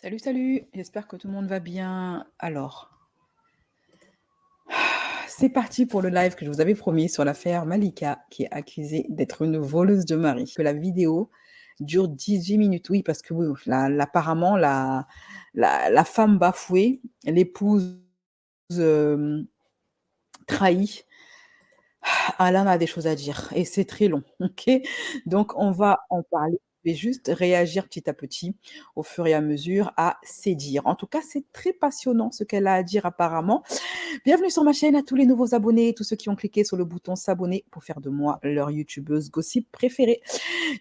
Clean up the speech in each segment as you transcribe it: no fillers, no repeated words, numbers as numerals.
Salut, salut, j'espère que tout le monde va bien. Alors, c'est parti pour le live que je vous avais promis sur l'affaire Malika, qui est accusée d'être une voleuse de mari. Que la vidéo dure 18 minutes, oui, parce que oui, apparemment, la femme bafouée, l'épouse trahie, Alain a des choses à dire et c'est très long, ok? Donc on va en parler. Je vais juste réagir petit à petit, au fur et à mesure, à ses dires. En tout cas, c'est très passionnant ce qu'elle a à dire apparemment. Bienvenue sur ma chaîne à tous les nouveaux abonnés, tous ceux qui ont cliqué sur le bouton s'abonner pour faire de moi leur youtubeuse gossip préférée.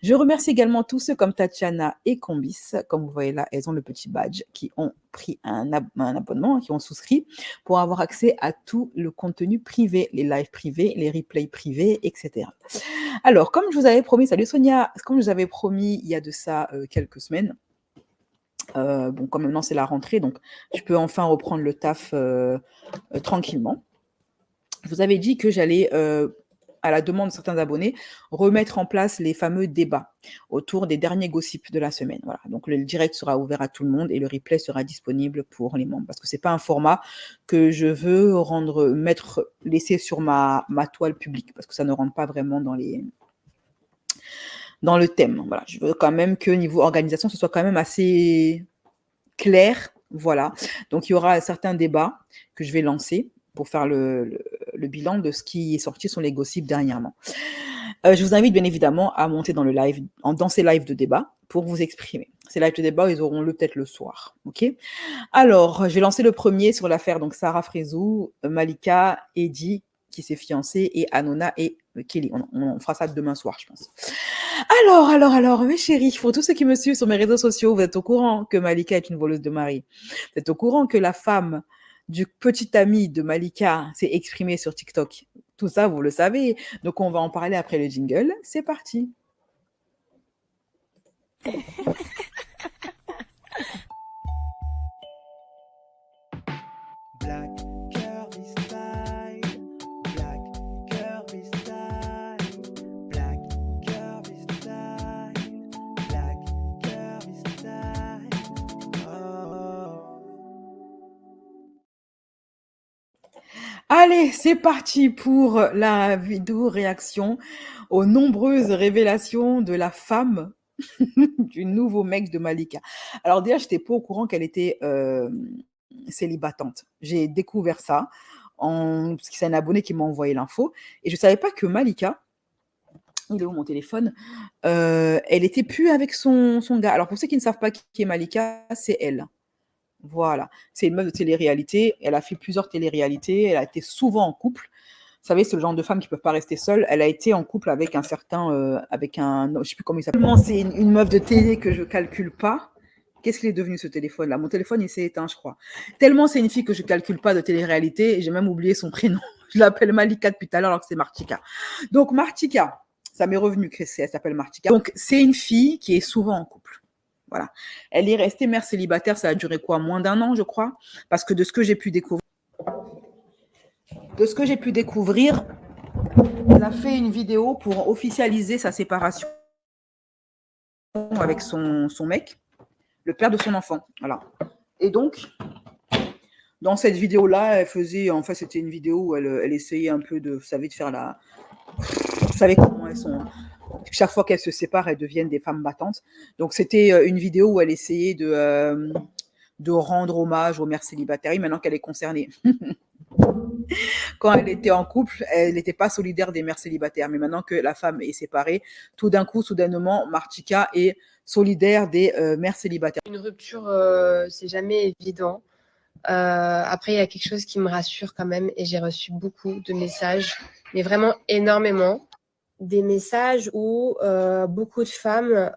Je remercie également tous ceux comme Tatiana et Combis. Comme vous voyez là, elles ont le petit badge, qui ont pris un abonnement, qui ont souscrit pour avoir accès à tout le contenu privé, les lives privés, les replays privés, etc. Alors, comme je vous avais promis, salut Sonia, comme je vous avais promis il y a de ça quelques semaines, bon, comme maintenant c'est la rentrée, donc je peux enfin reprendre le taf tranquillement. Je vous avais dit que j'allais, à la demande de certains abonnés, remettre en place les fameux débats autour des derniers gossips de la semaine. Voilà. Donc le direct sera ouvert à tout le monde et le replay sera disponible pour les membres. Parce que c'est pas un format que je veux laisser sur ma toile publique, parce que ça ne rentre pas vraiment dans le thème. Voilà. Je veux quand même que niveau organisation, ce soit quand même assez clair. Voilà. Donc il y aura certains débats que je vais lancer pour faire le bilan de ce qui est sorti sur les gossips dernièrement. Je vous invite bien évidemment à monter dans dans ces lives de débat pour vous exprimer. Ces lives de débat, ils auront peut-être le soir. Ok. Alors, je vais lancer le premier sur l'affaire donc Sarah Frézou, Malika, Eddie qui s'est fiancé et Anona et Kelly. On fera ça demain soir, je pense. Alors, mes chéris, pour tous ceux qui me suivent sur mes réseaux sociaux, vous êtes au courant que Malika est une voleuse de mari. Vous êtes au courant que la femme du petit ami de Malika s'est exprimée sur TikTok. Tout ça, vous le savez. Donc, on va en parler après le jingle. C'est parti. Black curvy style, black curvy style, black curvy style, black curvy style. Oh. Allez, c'est parti pour la vidéo réaction aux nombreuses révélations de la femme du nouveau mec de Malika. Alors déjà, je n'étais pas au courant qu'elle était célibatante. J'ai découvert ça parce que c'est un abonné qui m'a envoyé l'info et je savais pas que Malika, il est où mon téléphone, elle était plus avec son gars. Alors pour ceux qui ne savent pas qui est Malika, c'est elle. Voilà, c'est une meuf de télé-réalité. Elle a fait plusieurs télé-réalités. Elle a été souvent en couple. Vous savez, c'est le genre de femme qui ne peuvent pas rester seule. Elle a été en couple avec un certain, je ne sais plus comment il s'appelle. C'est une meuf de télé que je calcule pas. Qu'est-ce qu'il est devenu ce téléphone-là? Mon téléphone, il s'est éteint, je crois. Tellement c'est une fille que je calcule pas de télé-réalité. Et j'ai même oublié son prénom. Je l'appelle Malika depuis tout à l'heure alors que c'est Martika. Donc Martika, ça m'est revenu qu'elle s'appelle Martika. Donc c'est une fille qui est souvent en couple. Voilà. Elle est restée mère célibataire, ça a duré quoi? Moins d'un an, je crois. Parce que de ce que j'ai pu découvrir, elle a fait une vidéo pour officialiser sa séparation avec son mec, le père de son enfant. Voilà. Et donc, dans cette vidéo-là, elle faisait, en fait, c'était une vidéo où elle essayait un peu de, vous savez, de faire la. Vous savez comment elles sont. Chaque fois qu'elles se séparent, elles deviennent des femmes battantes. Donc, c'était une vidéo où elle essayait de rendre hommage aux mères célibataires, maintenant qu'elle est concernée. Quand elle était en couple, elle n'était pas solidaire des mères célibataires. Mais maintenant que la femme est séparée, tout d'un coup, soudainement, Martika est solidaire des mères célibataires. Une rupture, c'est jamais évident. Après, il y a quelque chose qui me rassure quand même et j'ai reçu beaucoup de messages, mais vraiment énormément. Des messages où beaucoup de femmes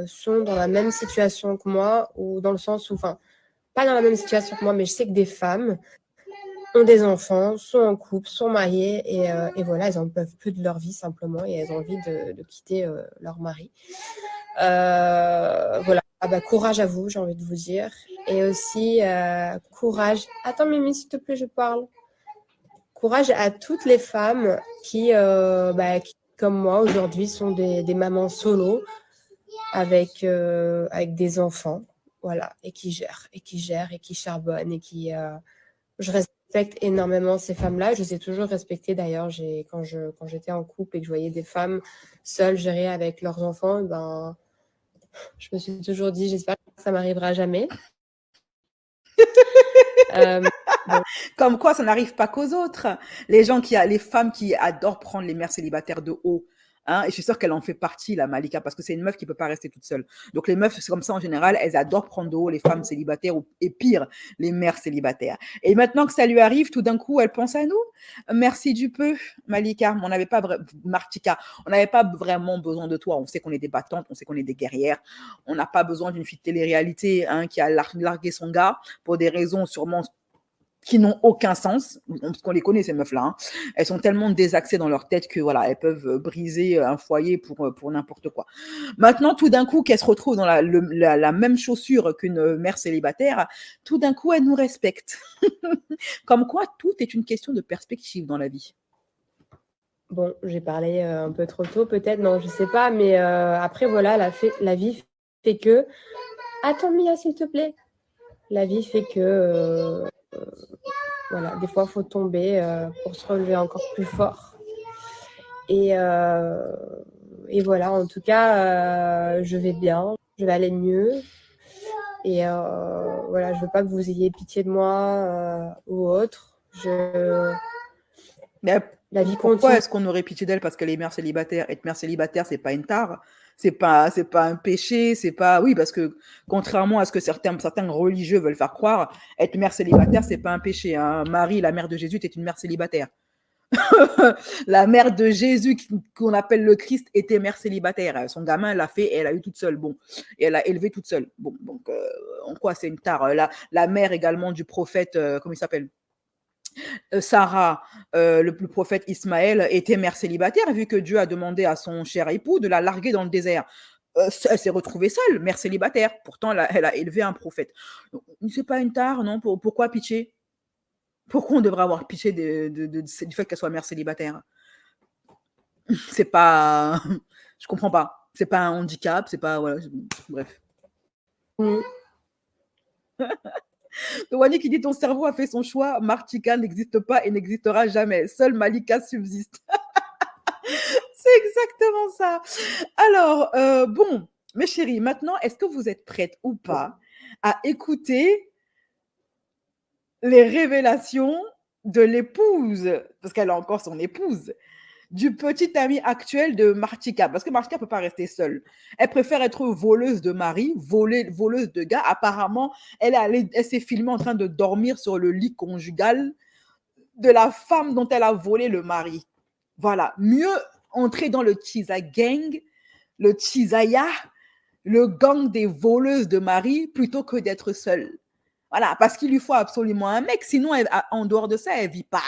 sont dans la même situation que moi, ou dans le sens où, enfin, pas dans la même situation que moi, mais je sais que des femmes ont des enfants, sont en couple, sont mariées et voilà, elles n'en peuvent plus de leur vie simplement et elles ont envie de quitter leur mari. Voilà, ah bah, courage à vous, j'ai envie de vous dire. Et aussi, courage. Attends, Mimi, s'il te plaît, je parle. Courage à toutes les femmes qui comme moi, aujourd'hui, sont des mamans solo avec des enfants. voilà, et qui gèrent, et qui charbonnent, et je respecte énormément ces femmes-là. Je les ai toujours respectées d'ailleurs. Quand j'étais en couple et que je voyais des femmes seules gérer avec leurs enfants, ben, je me suis toujours dit, j'espère que ça m'arrivera jamais. Bon. Comme quoi, ça n'arrive pas qu'aux autres. Les femmes qui adorent prendre les mères célibataires de haut. Hein, et je suis sûre qu'elle en fait partie, la Malika, parce que c'est une meuf qui peut pas rester toute seule. Donc les meufs, c'est comme ça en général, elles adorent prendre de haut les femmes célibataires et pire, les mères célibataires. Et maintenant que ça lui arrive, tout d'un coup, elle pense à nous. Merci du peu, Malika. On n'avait pas Martika, on n'avait pas vraiment besoin de toi. On sait qu'on est des battantes, on sait qu'on est des guerrières. On n'a pas besoin d'une fille de télé-réalité hein, qui a largué son gars pour des raisons sûrement qui n'ont aucun sens, parce qu'on les connaît ces meufs-là, hein. Elles sont tellement désaxées dans leur tête que voilà, elles peuvent briser un foyer pour n'importe quoi. Maintenant, tout d'un coup, qu'elles se retrouvent dans la même chaussure qu'une mère célibataire, tout d'un coup, elles nous respectent. Comme quoi, tout est une question de perspective dans la vie. Bon, j'ai parlé un peu trop tôt, peut-être, non, je sais pas, mais après, voilà, la vie fait que... Attends, Mia, s'il te plaît. La vie fait que... voilà, des fois, il faut tomber pour se relever encore plus fort. Et voilà, en tout cas, je vais bien, je vais aller mieux. Et voilà, je veux pas que vous ayez pitié de moi ou autre. Mais La vie pourquoi continue. est-ce qu'on aurait pitié d'elle parce qu'elle est mère célibataire? Être mère célibataire, c'est pas une tare, c'est pas un péché, c'est pas oui parce que contrairement à ce que certains religieux veulent faire croire, être mère célibataire, c'est pas un péché. Hein. Marie, la mère de Jésus, était une mère célibataire. La mère de Jésus qu'on appelle le Christ était mère célibataire. Son gamin, elle l'a fait et elle a eu toute seule. Bon, et elle a élevé toute seule. Bon, donc en quoi c'est une tare? La mère également du prophète, comment il s'appelle? Sarah, le prophète Ismaël, était mère célibataire, vu que Dieu a demandé à son cher époux de la larguer dans le désert. Elle s'est retrouvée seule, mère célibataire. Pourtant, elle a élevé un prophète. C'est pas une tare, non? Pourquoi pitié? Pourquoi on devrait avoir pitié du fait qu'elle soit mère célibataire? C'est pas. Je comprends pas. C'est pas un handicap, c'est pas. Voilà, bref. Wani qui dit ton cerveau a fait son choix, Martika n'existe pas et n'existera jamais. Seul Malika subsiste. C'est exactement ça. Alors, bon, mes chéris, maintenant, est-ce que vous êtes prêtes ou pas à écouter les révélations de l'épouse, parce qu'elle a encore son épouse, du petit ami actuel de Martika, parce que Martika ne peut pas rester seule. Elle préfère être voleuse de mari, voleuse de gars. Apparemment, elle s'est filmée en train de dormir sur le lit conjugal de la femme dont elle a volé le mari. Voilà, mieux entrer dans le Chiza Gang, le Chizaya, le gang des voleuses de mari, plutôt que d'être seule. Voilà, parce qu'il lui faut absolument un mec, sinon, en dehors de ça, elle ne vit pas.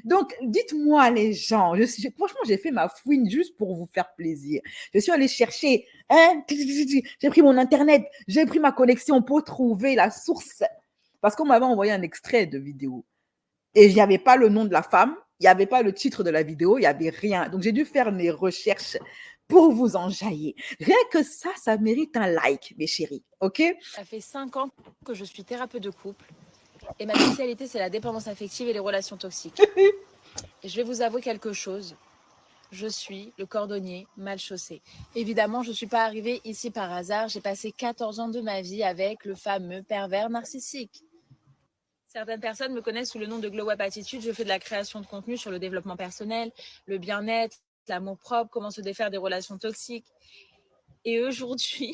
Donc, dites-moi, les gens, franchement, j'ai fait ma fouine juste pour vous faire plaisir. Je suis allée chercher, hein, j'ai pris mon Internet, j'ai pris ma connexion pour trouver la source. Parce qu'on m'avait envoyé un extrait de vidéo. Et il n'y avait pas le nom de la femme, il n'y avait pas le titre de la vidéo, il n'y avait rien. Donc, j'ai dû faire mes recherches pour vous enjailler. Rien que ça mérite un like, mes chéris, ok? Ça fait 5 ans que je suis thérapeute de couple. Et ma spécialité, c'est la dépendance affective et les relations toxiques. Et je vais vous avouer quelque chose. Je suis le cordonnier mal chaussé. Évidemment, je ne suis pas arrivée ici par hasard. J'ai passé 14 ans de ma vie avec le fameux pervers narcissique. Certaines personnes me connaissent sous le nom de Glow Up Attitude. Je fais de la création de contenu sur le développement personnel, le bien-être, l'amour propre, comment se défaire des relations toxiques. Et aujourd'hui,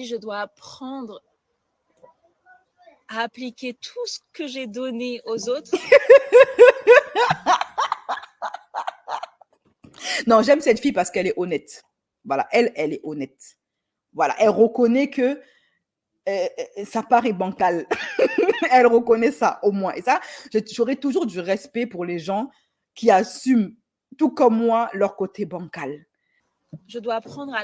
je dois apprendre à appliquer tout ce que j'ai donné aux autres. Non, j'aime cette fille parce qu'elle est honnête. Voilà, elle est honnête. Voilà, elle reconnaît que ça paraît bancal. Elle reconnaît ça au moins. Et ça, j'aurai toujours du respect pour les gens qui assument, tout comme moi, leur côté bancal. Je dois apprendre à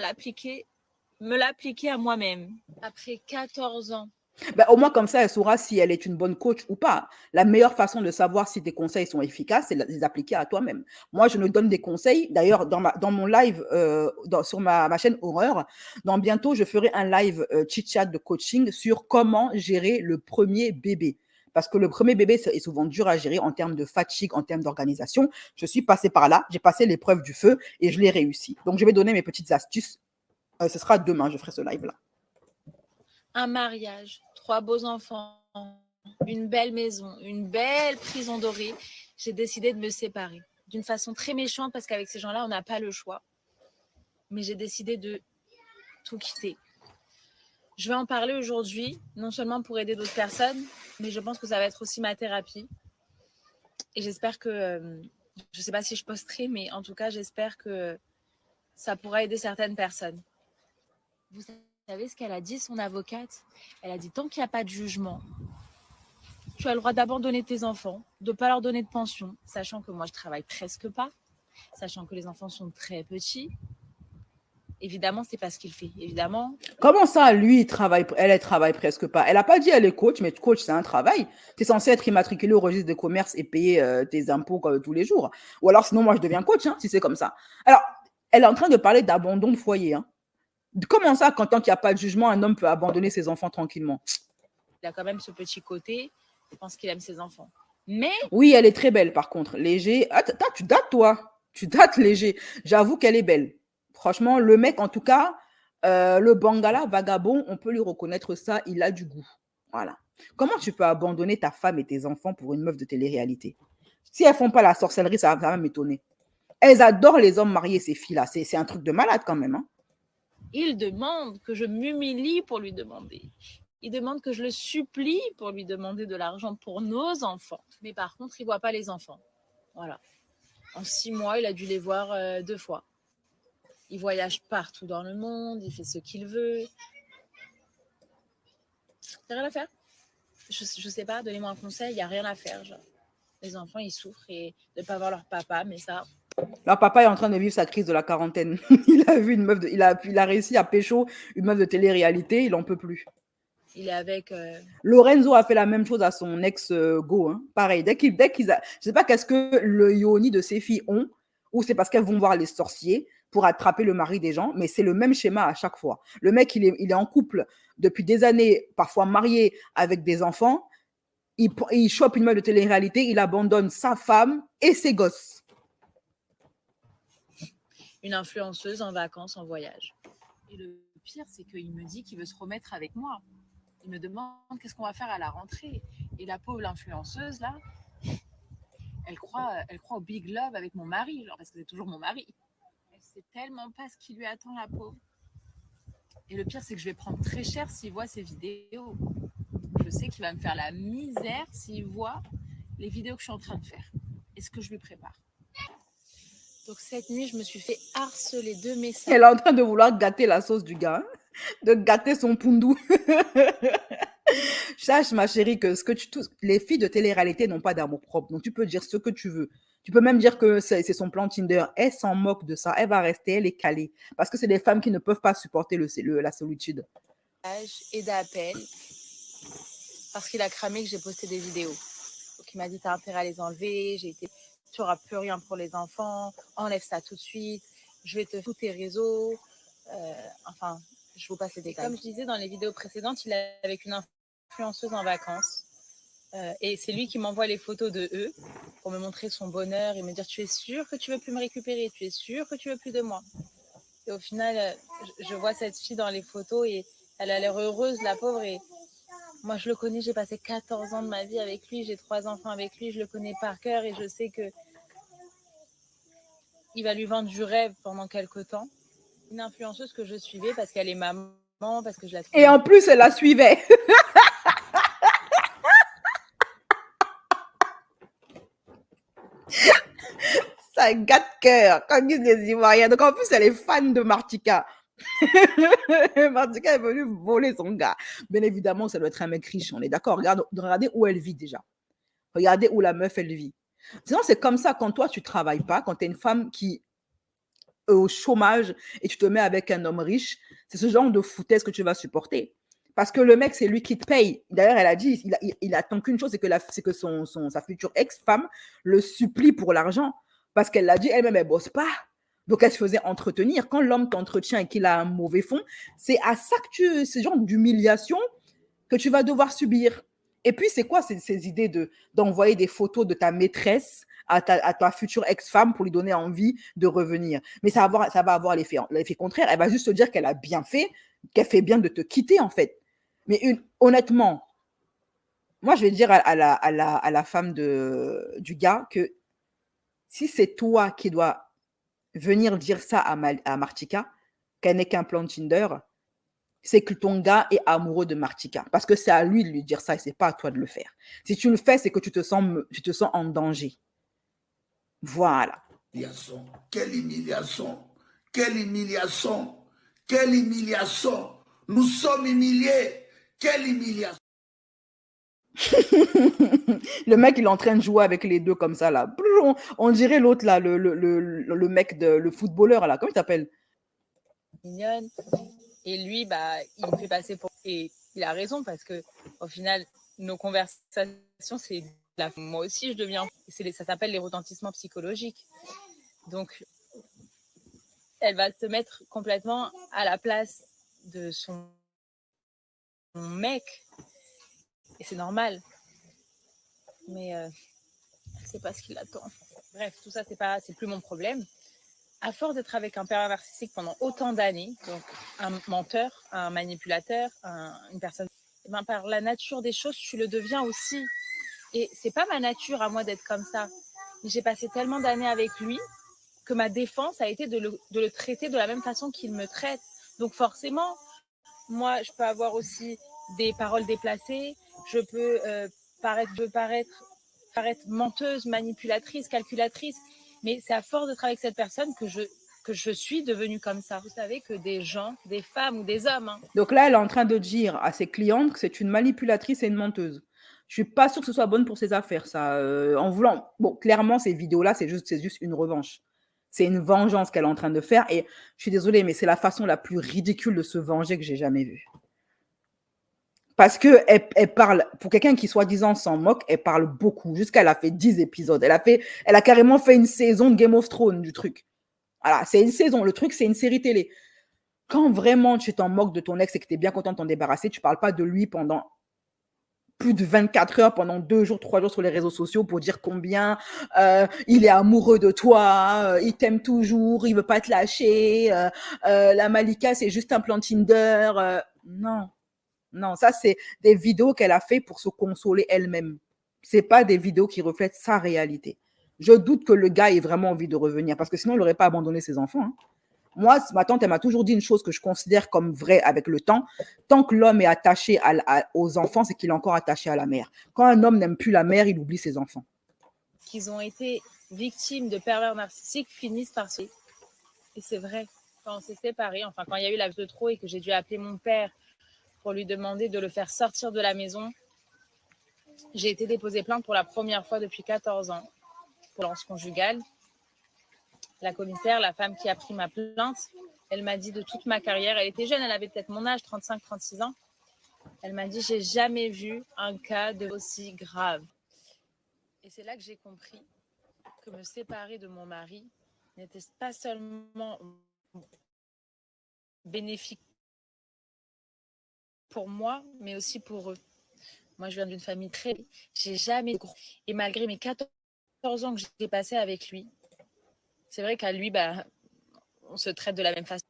me l'appliquer à moi-même. Après 14 ans Ben, au moins, comme ça, elle saura si elle est une bonne coach ou pas. La meilleure façon de savoir si tes conseils sont efficaces, c'est de les appliquer à toi-même. Moi, je me donne des conseils. D'ailleurs, dans mon live, sur ma chaîne Horreur, dans bientôt, je ferai un live chit-chat de coaching sur comment gérer le premier bébé. Parce que le premier bébé est souvent dur à gérer en termes de fatigue, en termes d'organisation. Je suis passée par là, j'ai passé l'épreuve du feu et je l'ai réussi. Donc, je vais donner mes petites astuces. Ce sera demain, je ferai ce live-là. Un mariage, 3 beaux enfants, une belle maison, une belle prison dorée. J'ai décidé de me séparer d'une façon très méchante parce qu'avec ces gens-là, on n'a pas le choix. Mais j'ai décidé de tout quitter. Je vais en parler aujourd'hui, non seulement pour aider d'autres personnes, mais je pense que ça va être aussi ma thérapie. Et j'espère que, je ne sais pas si je posterai, mais en tout cas, j'espère que ça pourra aider certaines personnes. Vous savez ce qu'elle a dit, son avocate? Elle a dit, tant qu'il n'y a pas de jugement, tu as le droit d'abandonner tes enfants, de ne pas leur donner de pension, sachant que moi, je ne travaille presque pas, sachant que les enfants sont très petits. Évidemment, c'est pas ce qu'il fait. Évidemment. Comment ça, lui, elle travaille presque pas? Elle n'a pas dit elle est coach, mais coach, c'est un travail. Tu es censé être immatriculé au registre des commerces et payer tes impôts tous les jours. Ou alors, sinon, moi, je deviens coach, hein, si c'est comme ça. Alors, elle est en train de parler d'abandon de foyer. Hein. Comment ça, quand tant qu'il n'y a pas de jugement, un homme peut abandonner ses enfants tranquillement? Il a quand même ce petit côté. Je pense qu'il aime ses enfants. Mais. Oui, elle est très belle, par contre. Léger. Ah, tu dates, toi. Tu dates, Léger. J'avoue qu'elle est belle. Franchement, le mec, en tout cas, le Bangala, vagabond, on peut lui reconnaître ça, il a du goût. Voilà. Comment tu peux abandonner ta femme et tes enfants pour une meuf de télé-réalité? Si elles font pas la sorcellerie, ça va quand même m'étonner. Elles adorent les hommes mariés, ces filles-là. C'est un truc de malade quand même. Hein. Il demande que je m'humilie pour lui demander. Il demande que je le supplie pour lui demander de l'argent pour nos enfants. Mais par contre, il ne voit pas les enfants. Voilà. En 6 mois, il a dû les voir 2 fois. Il voyage partout dans le monde, il fait ce qu'il veut. Il n'y a rien à faire. Je ne sais pas, donnez-moi un conseil, il n'y a rien à faire. Genre. Les enfants, ils souffrent et de ne pas voir leur papa, mais ça... Leur papa est en train de vivre sa crise de la quarantaine. Il a vu une meuf, il a réussi à pécho une meuf de télé-réalité, il n'en peut plus. Il est avec... Lorenzo a fait la même chose à son ex Go. Hein. Pareil, dès qu'ils a... Je sais pas qu'est-ce que le yoni de ces filles ont, ou c'est parce qu'elles vont voir les sorciers pour attraper le mari des gens, mais c'est le même schéma à chaque fois. Le mec, il est en couple depuis des années, parfois marié avec des enfants, il chope une meuf de télé-réalité, il abandonne sa femme et ses gosses. Une influenceuse en vacances, en voyage. Et le pire, c'est qu'il me dit qu'il veut se remettre avec moi. Il me demande qu'est-ce qu'on va faire à la rentrée. Et la pauvre influenceuse, là, elle croit au big love avec mon mari, genre, parce que c'est toujours mon mari. Elle sait tellement pas ce qui lui attend, la pauvre. Et le pire, c'est que je vais prendre très cher s'il voit ces vidéos. Je sais qu'il va me faire la misère s'il voit les vidéos que je suis en train de faire et ce que je lui prépare. Donc cette nuit, je me suis fait harceler de messages. Elle est en train de vouloir gâter la sauce du gars, hein, de gâter son pundou. Sache, ma chérie, que les filles de télé-réalité n'ont pas d'amour propre. Donc, tu peux dire ce que tu veux. Tu peux même dire que c'est son plan Tinder. Elle s'en moque de ça. Elle va rester, elle est calée. Parce que c'est des femmes qui ne peuvent pas supporter la solitude. Et d'appel. Parce qu'il a cramé que j'ai posté des vidéos. Donc, il m'a dit, t'as intérêt à les enlever. Tu n'auras plus rien pour les enfants. Enlève ça tout de suite. Je vais te foutre tes réseaux. Enfin, je vous passe les détails. Comme je disais dans les vidéos précédentes, il est avec une influenceuse en vacances. Et c'est lui qui m'envoie les photos de eux pour me montrer son bonheur et me dire, tu es sûre que tu veux plus me récupérer? Tu es sûre que tu veux plus de moi? Et au final, je vois cette fille dans les photos et elle a l'air heureuse, la pauvre. Et moi, je le connais, j'ai passé 14 ans de ma vie avec lui, j'ai 3 enfants avec lui, je le connais par cœur et je sais que il va lui vendre du rêve pendant quelques temps. Une influenceuse que je suivais parce qu'elle est maman, parce que je la trouvais. Et en plus, elle la suivait. Ça gâte cœur, comme disent les Ivoiriens. Donc en plus, elle est fan de Martika. Martika est venue voler son gars. Bien évidemment, ça doit être un mec riche, on est d'accord. Regardez où elle vit déjà. Regardez où la meuf, elle vit. Sinon, c'est comme ça quand toi, tu ne travailles pas, quand tu es une femme qui est au chômage et tu te mets avec un homme riche, c'est ce genre de foutaise que tu vas supporter. Parce que le mec, c'est lui qui te paye. D'ailleurs, elle a dit, il attend qu'une chose, c'est que sa future ex-femme le supplie pour l'argent. Parce qu'elle l'a dit, elle-même, elle bosse pas. Donc, elle se faisait entretenir. Quand l'homme t'entretient et qu'il a un mauvais fond, c'est à ça que c'est genre d'humiliation que tu vas devoir subir. Et puis, c'est quoi ces idées d'envoyer des photos de ta maîtresse à ta future ex-femme pour lui donner envie de revenir? Mais ça va avoir l'effet contraire. Elle va juste te dire qu'elle a bien fait, qu'elle fait bien de te quitter, en fait. Mais honnêtement, moi, je vais dire à la femme du gars que si c'est toi qui dois venir dire ça à Martika, qu'elle n'est qu'un plan Tinder, c'est que ton gars est amoureux de Martika. Parce que c'est à lui de lui dire ça et c'est pas à toi de le faire. Si tu le fais, c'est que tu te sens en danger. Voilà. Humiliation. Quelle humiliation! Quelle humiliation! Quelle humiliation! Nous sommes humiliés! Quelle humiliation! Le mec, il est en train de jouer avec les deux comme ça, là. On dirait l'autre, là, le mec, le footballeur, là. Comment il s'appelle? Mignonne. Et lui, bah, il me fait passer pour... Et il a raison, parce que au final, nos conversations, c'est... Moi aussi, je deviens... Ça s'appelle les retentissements psychologiques. Donc, elle va se mettre complètement à la place de son mec. Et c'est normal. Mais c'est pas ce qu'il attend. Bref, tout ça, c'est plus mon problème. À force d'être avec un pervers narcissique pendant autant d'années, donc un menteur, un manipulateur, une personne, eh ben, par la nature des choses, tu le deviens aussi. Et c'est pas ma nature à moi d'être comme ça. Mais j'ai passé tellement d'années avec lui que ma défense a été de le traiter de la même façon qu'il me traite. Donc forcément, moi, je peux avoir aussi des paroles déplacées, je peux paraître menteuse, manipulatrice, calculatrice, mais c'est à force d'être avec cette personne que je suis devenue comme ça. Vous savez que des gens, des femmes ou des hommes... Hein. Donc là, elle est en train de dire à ses clientes que c'est une manipulatrice et une menteuse. Je suis pas sûre que ce soit bonne pour ses affaires, ça. En voulant... Bon, clairement, ces vidéos-là, c'est juste une revanche. C'est une vengeance qu'elle est en train de faire. Et je suis désolée, mais c'est la façon la plus ridicule de se venger que j'ai jamais vue. Parce qu'elle parle, pour quelqu'un qui soi-disant s'en moque, elle parle beaucoup. Jusqu'à elle a fait 10 épisodes. Elle a carrément fait une saison de Game of Thrones du truc. Voilà, c'est une saison. Le truc, c'est une série télé. Quand vraiment tu t'en moques de ton ex et que tu es bien content de t'en débarrasser, tu ne parles pas de lui pendant plus de 24 heures, pendant 2 jours, 3 jours sur les réseaux sociaux pour dire combien il est amoureux de toi, il t'aime toujours, il veut pas te lâcher, la Malika, c'est juste un plan Tinder. Non. Non, ça, c'est des vidéos qu'elle a fait pour se consoler elle-même. C'est pas des vidéos qui reflètent sa réalité. Je doute que le gars ait vraiment envie de revenir parce que sinon, il n'aurait pas abandonné ses enfants. Hein. Moi, ma tante, elle m'a toujours dit une chose que je considère comme vraie avec le temps. Tant que l'homme est attaché aux enfants, c'est qu'il est encore attaché à la mère. Quand un homme n'aime plus la mère, il oublie ses enfants. Qu'ils ont été victimes de pervers narcissiques finissent par se... Et c'est vrai, quand on s'est séparés, enfin, quand il y a eu la de trop et que j'ai dû appeler mon père pour lui demander de le faire sortir de la maison, j'ai été déposer plainte pour la première fois depuis 14 ans pour violence conjugale. La commissaire, la femme qui a pris ma plainte, elle m'a dit de toute ma carrière, elle était jeune, elle avait peut-être mon âge, 35-36 ans, elle m'a dit, j'ai jamais vu un cas de aussi grave. Et c'est là que j'ai compris que me séparer de mon mari n'était pas seulement bénéfique pour moi, mais aussi pour eux. Moi, je viens d'une famille très... J'ai jamais... Et malgré mes 14 ans que j'ai passé avec lui, c'est vrai qu'à lui, bah, on se traite de la même façon.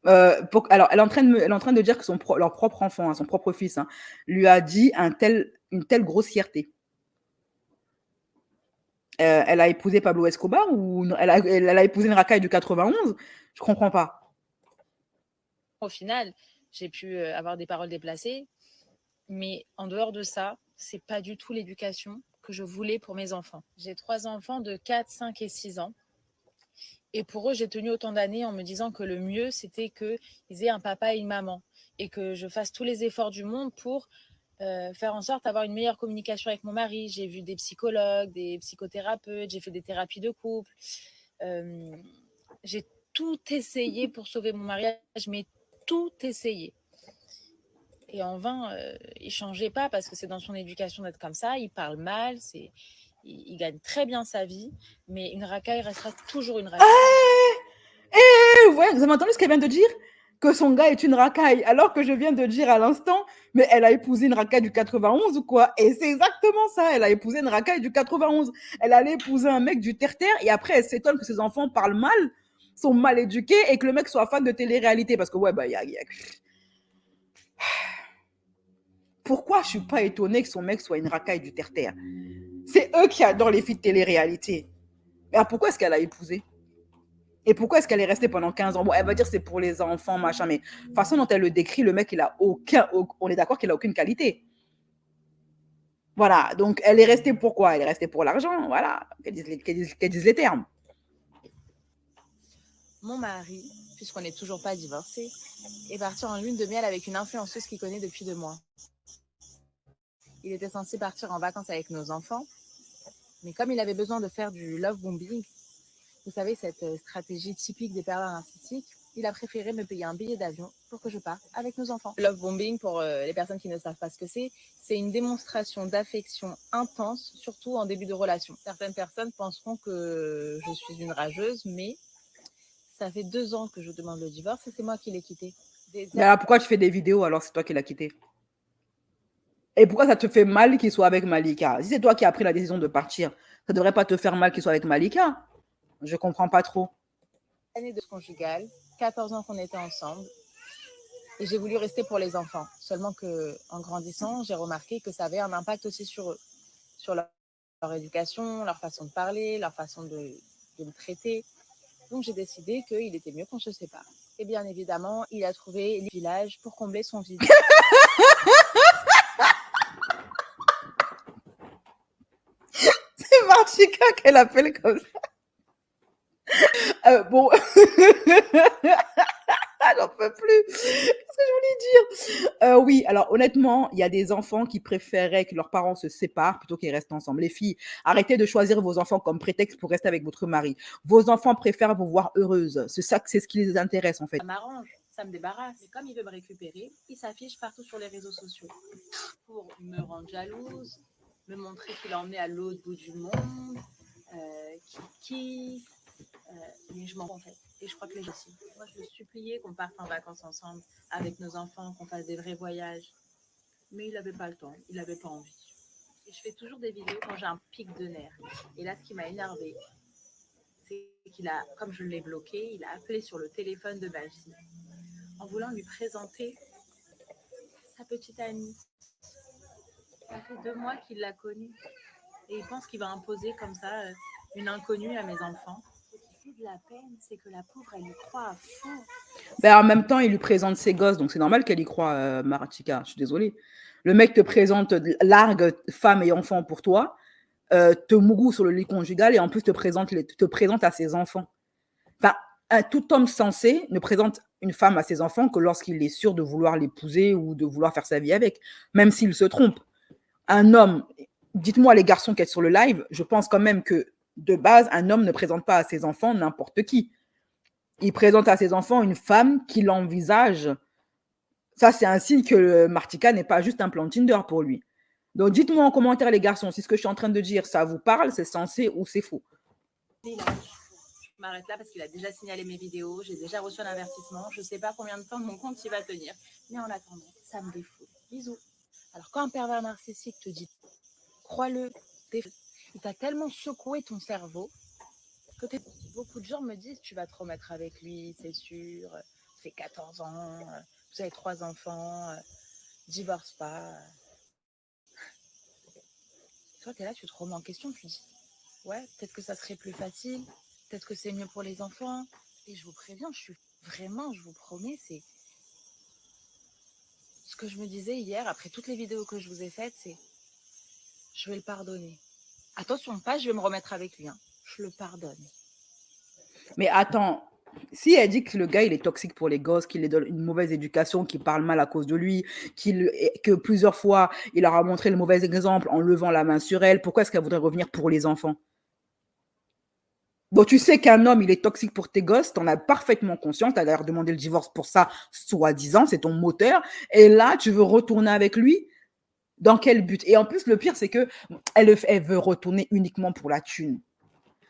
Alors, elle est en train de dire que leur propre enfant, hein, son propre fils, hein, lui a dit une telle grossièreté. Elle a épousé Pablo Escobar ou elle a épousé une racaille du 91? Je comprends pas. Au final, j'ai pu avoir des paroles déplacées, mais en dehors de ça, c'est pas du tout l'éducation que je voulais pour mes enfants. J'ai 3 enfants de 4, 5 et 6 ans. Et pour eux, j'ai tenu autant d'années en me disant que le mieux, c'était qu'ils aient un papa et une maman. Et que je fasse tous les efforts du monde pour faire en sorte d'avoir une meilleure communication avec mon mari. J'ai vu des psychologues, des psychothérapeutes, j'ai fait des thérapies de couple. J'ai tout essayé pour sauver mon mariage, mais tout essayé. Et en vain, il changeait pas parce que c'est dans son éducation d'être comme ça. Il parle mal, il gagne très bien sa vie, mais une racaille restera toujours une racaille. Ouais, vous avez entendu ce qu'elle vient de dire? Que son gars est une racaille, alors que je viens de dire à l'instant, mais elle a épousé une racaille du 91 ou quoi? Et c'est exactement ça, elle a épousé une racaille du 91. Elle allait épouser un mec du terre-terre et après elle s'étonne que ses enfants parlent mal, sont mal éduqués et que le mec soit fan de télé-réalité. Parce que ouais, bah, Pourquoi je suis pas étonnée que son mec soit une racaille du terre-terre? C'est eux qui adorent les filles de télé-réalité. Mais pourquoi est-ce qu'elle a épousé? Et pourquoi est-ce qu'elle est restée pendant 15 ans? Bon, elle va dire c'est pour les enfants, machin, mais de façon dont elle le décrit, le mec, il a aucun. On est d'accord qu'il a aucune qualité. Voilà, donc elle est restée pour quoi? Elle est restée pour l'argent, voilà, qu'elle dise les termes. Mon mari, puisqu'on n'est toujours pas divorcés, est parti en lune de miel avec une influenceuse qu'il connaît depuis 2 mois. Il était censé partir en vacances avec nos enfants, mais comme il avait besoin de faire du love bombing, vous savez, cette stratégie typique des pervers narcissiques, il a préféré me payer un billet d'avion pour que je parte avec nos enfants. Love bombing, pour les personnes qui ne savent pas ce que c'est une démonstration d'affection intense, surtout en début de relation. Certaines personnes penseront que je suis une rageuse, mais ça fait 2 ans que je demande le divorce et c'est moi qui l'ai quitté. Mais alors pourquoi tu fais des vidéos alors c'est toi qui l'as quitté? Et pourquoi ça te fait mal qu'il soit avec Malika? Si c'est toi qui as pris la décision de partir, ça devrait pas te faire mal qu'il soit avec Malika? Je comprends pas trop. Année de conjugale, 14 ans qu'on était ensemble. Et j'ai voulu rester pour les enfants. Seulement qu'en grandissant, j'ai remarqué que ça avait un impact aussi sur eux, sur leur éducation, leur façon de parler, leur façon de me traiter. Donc j'ai décidé qu'il était mieux qu'on se sépare. Et bien évidemment, il a trouvé le village pour combler son vide. C'est Martika qu'elle appelle comme ça. Bon, j'en peux plus. Qu'est-ce que je voulais dire? Oui, alors honnêtement, il y a des enfants qui préféraient que leurs parents se séparent plutôt qu'ils restent ensemble. Les filles, arrêtez de choisir vos enfants comme prétexte pour rester avec votre mari. Vos enfants préfèrent vous voir heureuse. C'est ça, c'est ce qui les intéresse en fait. Ça m'arrange, ça me débarrasse. Mais comme il veut me récupérer, il s'affiche partout sur les réseaux sociaux pour me rendre jalouse, me montrer qu'il a emmené à l'autre bout du monde, qu'il kiffe. Mais je m'en fous en fait. Et je crois que les gens aussi. Moi, je le suppliais qu'on parte en vacances ensemble avec nos enfants, qu'on fasse des vrais voyages. Mais il n'avait pas le temps, il n'avait pas envie. Et je fais toujours des vidéos quand j'ai un pic de nerfs. Et là, ce qui m'a énervée, c'est qu'il a, comme je l'ai bloqué, il a appelé sur le téléphone de ma fille en voulant lui présenter sa petite amie. Ça fait 2 mois qu'il la connaît. Et il pense qu'il va imposer comme ça une inconnue à mes enfants. De la peine, c'est que la pauvre, elle y croit à fond. Ben, en même temps, il lui présente ses gosses, donc c'est normal qu'elle y croit, Maratika. Je suis désolée. Le mec te présente largue femme et enfants pour toi, te mourou sur le lit conjugal et en plus te présente à ses enfants. Enfin, tout homme sensé ne présente une femme à ses enfants que lorsqu'il est sûr de vouloir l'épouser ou de vouloir faire sa vie avec, même s'il se trompe. Un homme, dites-moi les garçons qui êtes sur le live, je pense quand même que de base, un homme ne présente pas à ses enfants n'importe qui. Il présente à ses enfants une femme qu'il envisage. Ça, c'est un signe que Martika n'est pas juste un plan Tinder pour lui. Donc, dites-moi en commentaire, les garçons, si ce que je suis en train de dire, ça vous parle, c'est sensé ou c'est faux. Je m'arrête là parce qu'il a déjà signalé mes vidéos, j'ai déjà reçu un avertissement, je ne sais pas combien de temps mon compte il va tenir. Mais en attendant, ça me défoule. Bisous. Alors, quand un pervers narcissique te dit, crois-le, il t'a tellement secoué ton cerveau que beaucoup de gens me disent tu vas te remettre avec lui, c'est sûr, ça fait 14 ans, vous avez 3 enfants, divorce pas. Toi, tu es là, tu te remets en question, tu dis ouais, peut-être que ça serait plus facile, peut-être que c'est mieux pour les enfants. Et je vous préviens, je vous promets, c'est ce que je me disais hier, après toutes les vidéos que je vous ai faites, c'est je vais le pardonner. Attention, pas je vais me remettre avec lui, hein. Je le pardonne. Mais attends, si elle dit que le gars, il est toxique pour les gosses, qu'il les donne une mauvaise éducation, qu'il parle mal à cause de lui, que plusieurs fois, il leur a montré le mauvais exemple en levant la main sur elle, pourquoi est-ce qu'elle voudrait revenir pour les enfants? Donc, tu sais qu'un homme, il est toxique pour tes gosses, tu en as parfaitement conscience, tu as d'ailleurs demandé le divorce pour ça, soi-disant, c'est ton moteur. Et là, tu veux retourner avec lui? Dans quel but? Et en plus, le pire, c'est que elle veut retourner uniquement pour la thune.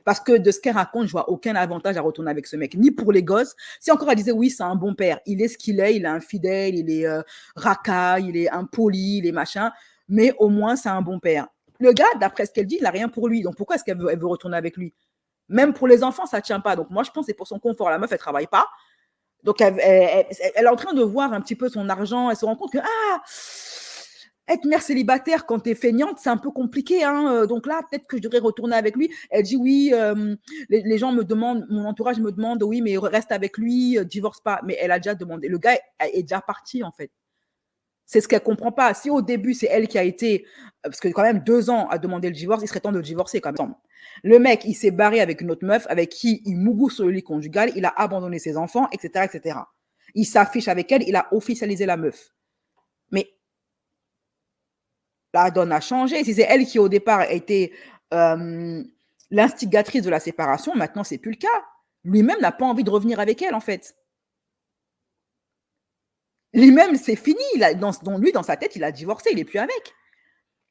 Parce que de ce qu'elle raconte, je vois aucun avantage à retourner avec ce mec, ni pour les gosses. Si encore elle disait oui, c'est un bon père, il est ce qu'il est, il est infidèle, il est racaille, il est impoli, il est machin, mais au moins c'est un bon père. Le gars, d'après ce qu'elle dit, il n'a rien pour lui. Donc pourquoi est-ce qu'elle veut retourner avec lui? Même pour les enfants, ça ne tient pas. Donc moi, je pense que c'est pour son confort. La meuf, elle ne travaille pas. Donc elle est en train de voir un petit peu son argent. Elle se rend compte que être mère célibataire quand tu es feignante, c'est un peu compliqué. Hein. Donc là, peut-être que je devrais retourner avec lui. Elle dit oui, les gens me demandent, mon entourage me demande, oui, mais reste avec lui, divorce pas. Mais elle a déjà demandé. Le gars est déjà parti, en fait. C'est ce qu'elle comprend pas. Si au début, c'est elle qui a été, parce que quand même 2 ans à demander le divorce, il serait temps de divorcer quand même. Le mec, il s'est barré avec une autre meuf avec qui il mougoue sur le lit conjugal, il a abandonné ses enfants, etc., etc. Il s'affiche avec elle, il a officialisé la meuf. Mais la donne a changé. Si c'est elle qui, au départ, a été l'instigatrice de la séparation, maintenant, c'est plus le cas. Lui-même n'a pas envie de revenir avec elle, en fait. Lui-même, c'est fini. Lui, dans sa tête, il a divorcé, il n'est plus avec.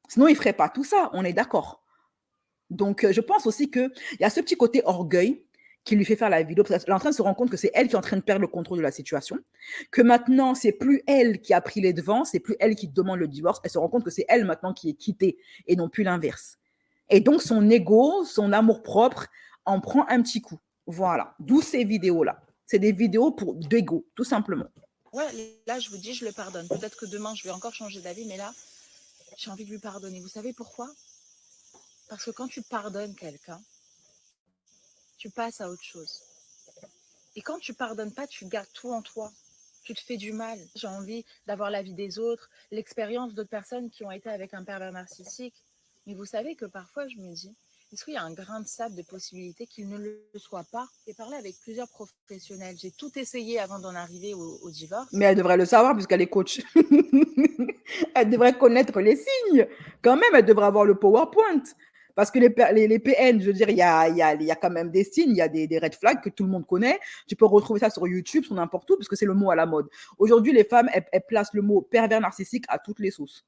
Sinon, il ne ferait pas tout ça, on est d'accord. Donc, je pense aussi qu'il y a ce petit côté orgueil qui lui fait faire la vidéo. Parce qu'elle est en train de se rendre compte que c'est elle qui est en train de perdre le contrôle de la situation. Que maintenant, c'est plus elle qui a pris les devants, c'est plus elle qui demande le divorce. Elle se rend compte que c'est elle maintenant qui est quittée et non plus l'inverse. Et donc, son ego, son amour-propre en prend un petit coup. Voilà. D'où ces vidéos-là. C'est des vidéos d'ego, tout simplement. Ouais, là, je vous dis, je le pardonne. Peut-être que demain, je vais encore changer d'avis, mais là, j'ai envie de lui pardonner. Vous savez pourquoi? Parce que quand tu pardonnes quelqu'un, tu passes à autre chose. Et quand tu pardonnes pas, tu gardes tout en toi. Tu te fais du mal. J'ai envie d'avoir la vie des autres, l'expérience d'autres personnes qui ont été avec un pervers narcissique. Mais vous savez que parfois, je me dis, est-ce qu'il y a un grain de sable de possibilité qu'il ne le soit pas? J'ai parlé avec plusieurs professionnels. J'ai tout essayé avant d'en arriver au divorce. Mais elle devrait le savoir puisqu'elle est coach. Elle devrait connaître les signes. Quand même, elle devrait avoir le PowerPoint. Parce que les PN, je veux dire, il y a quand même des signes, il y a des red flags que tout le monde connaît. Tu peux retrouver ça sur YouTube, sur n'importe où, parce que c'est le mot à la mode. Aujourd'hui, les femmes, elles placent le mot pervers narcissique à toutes les sauces.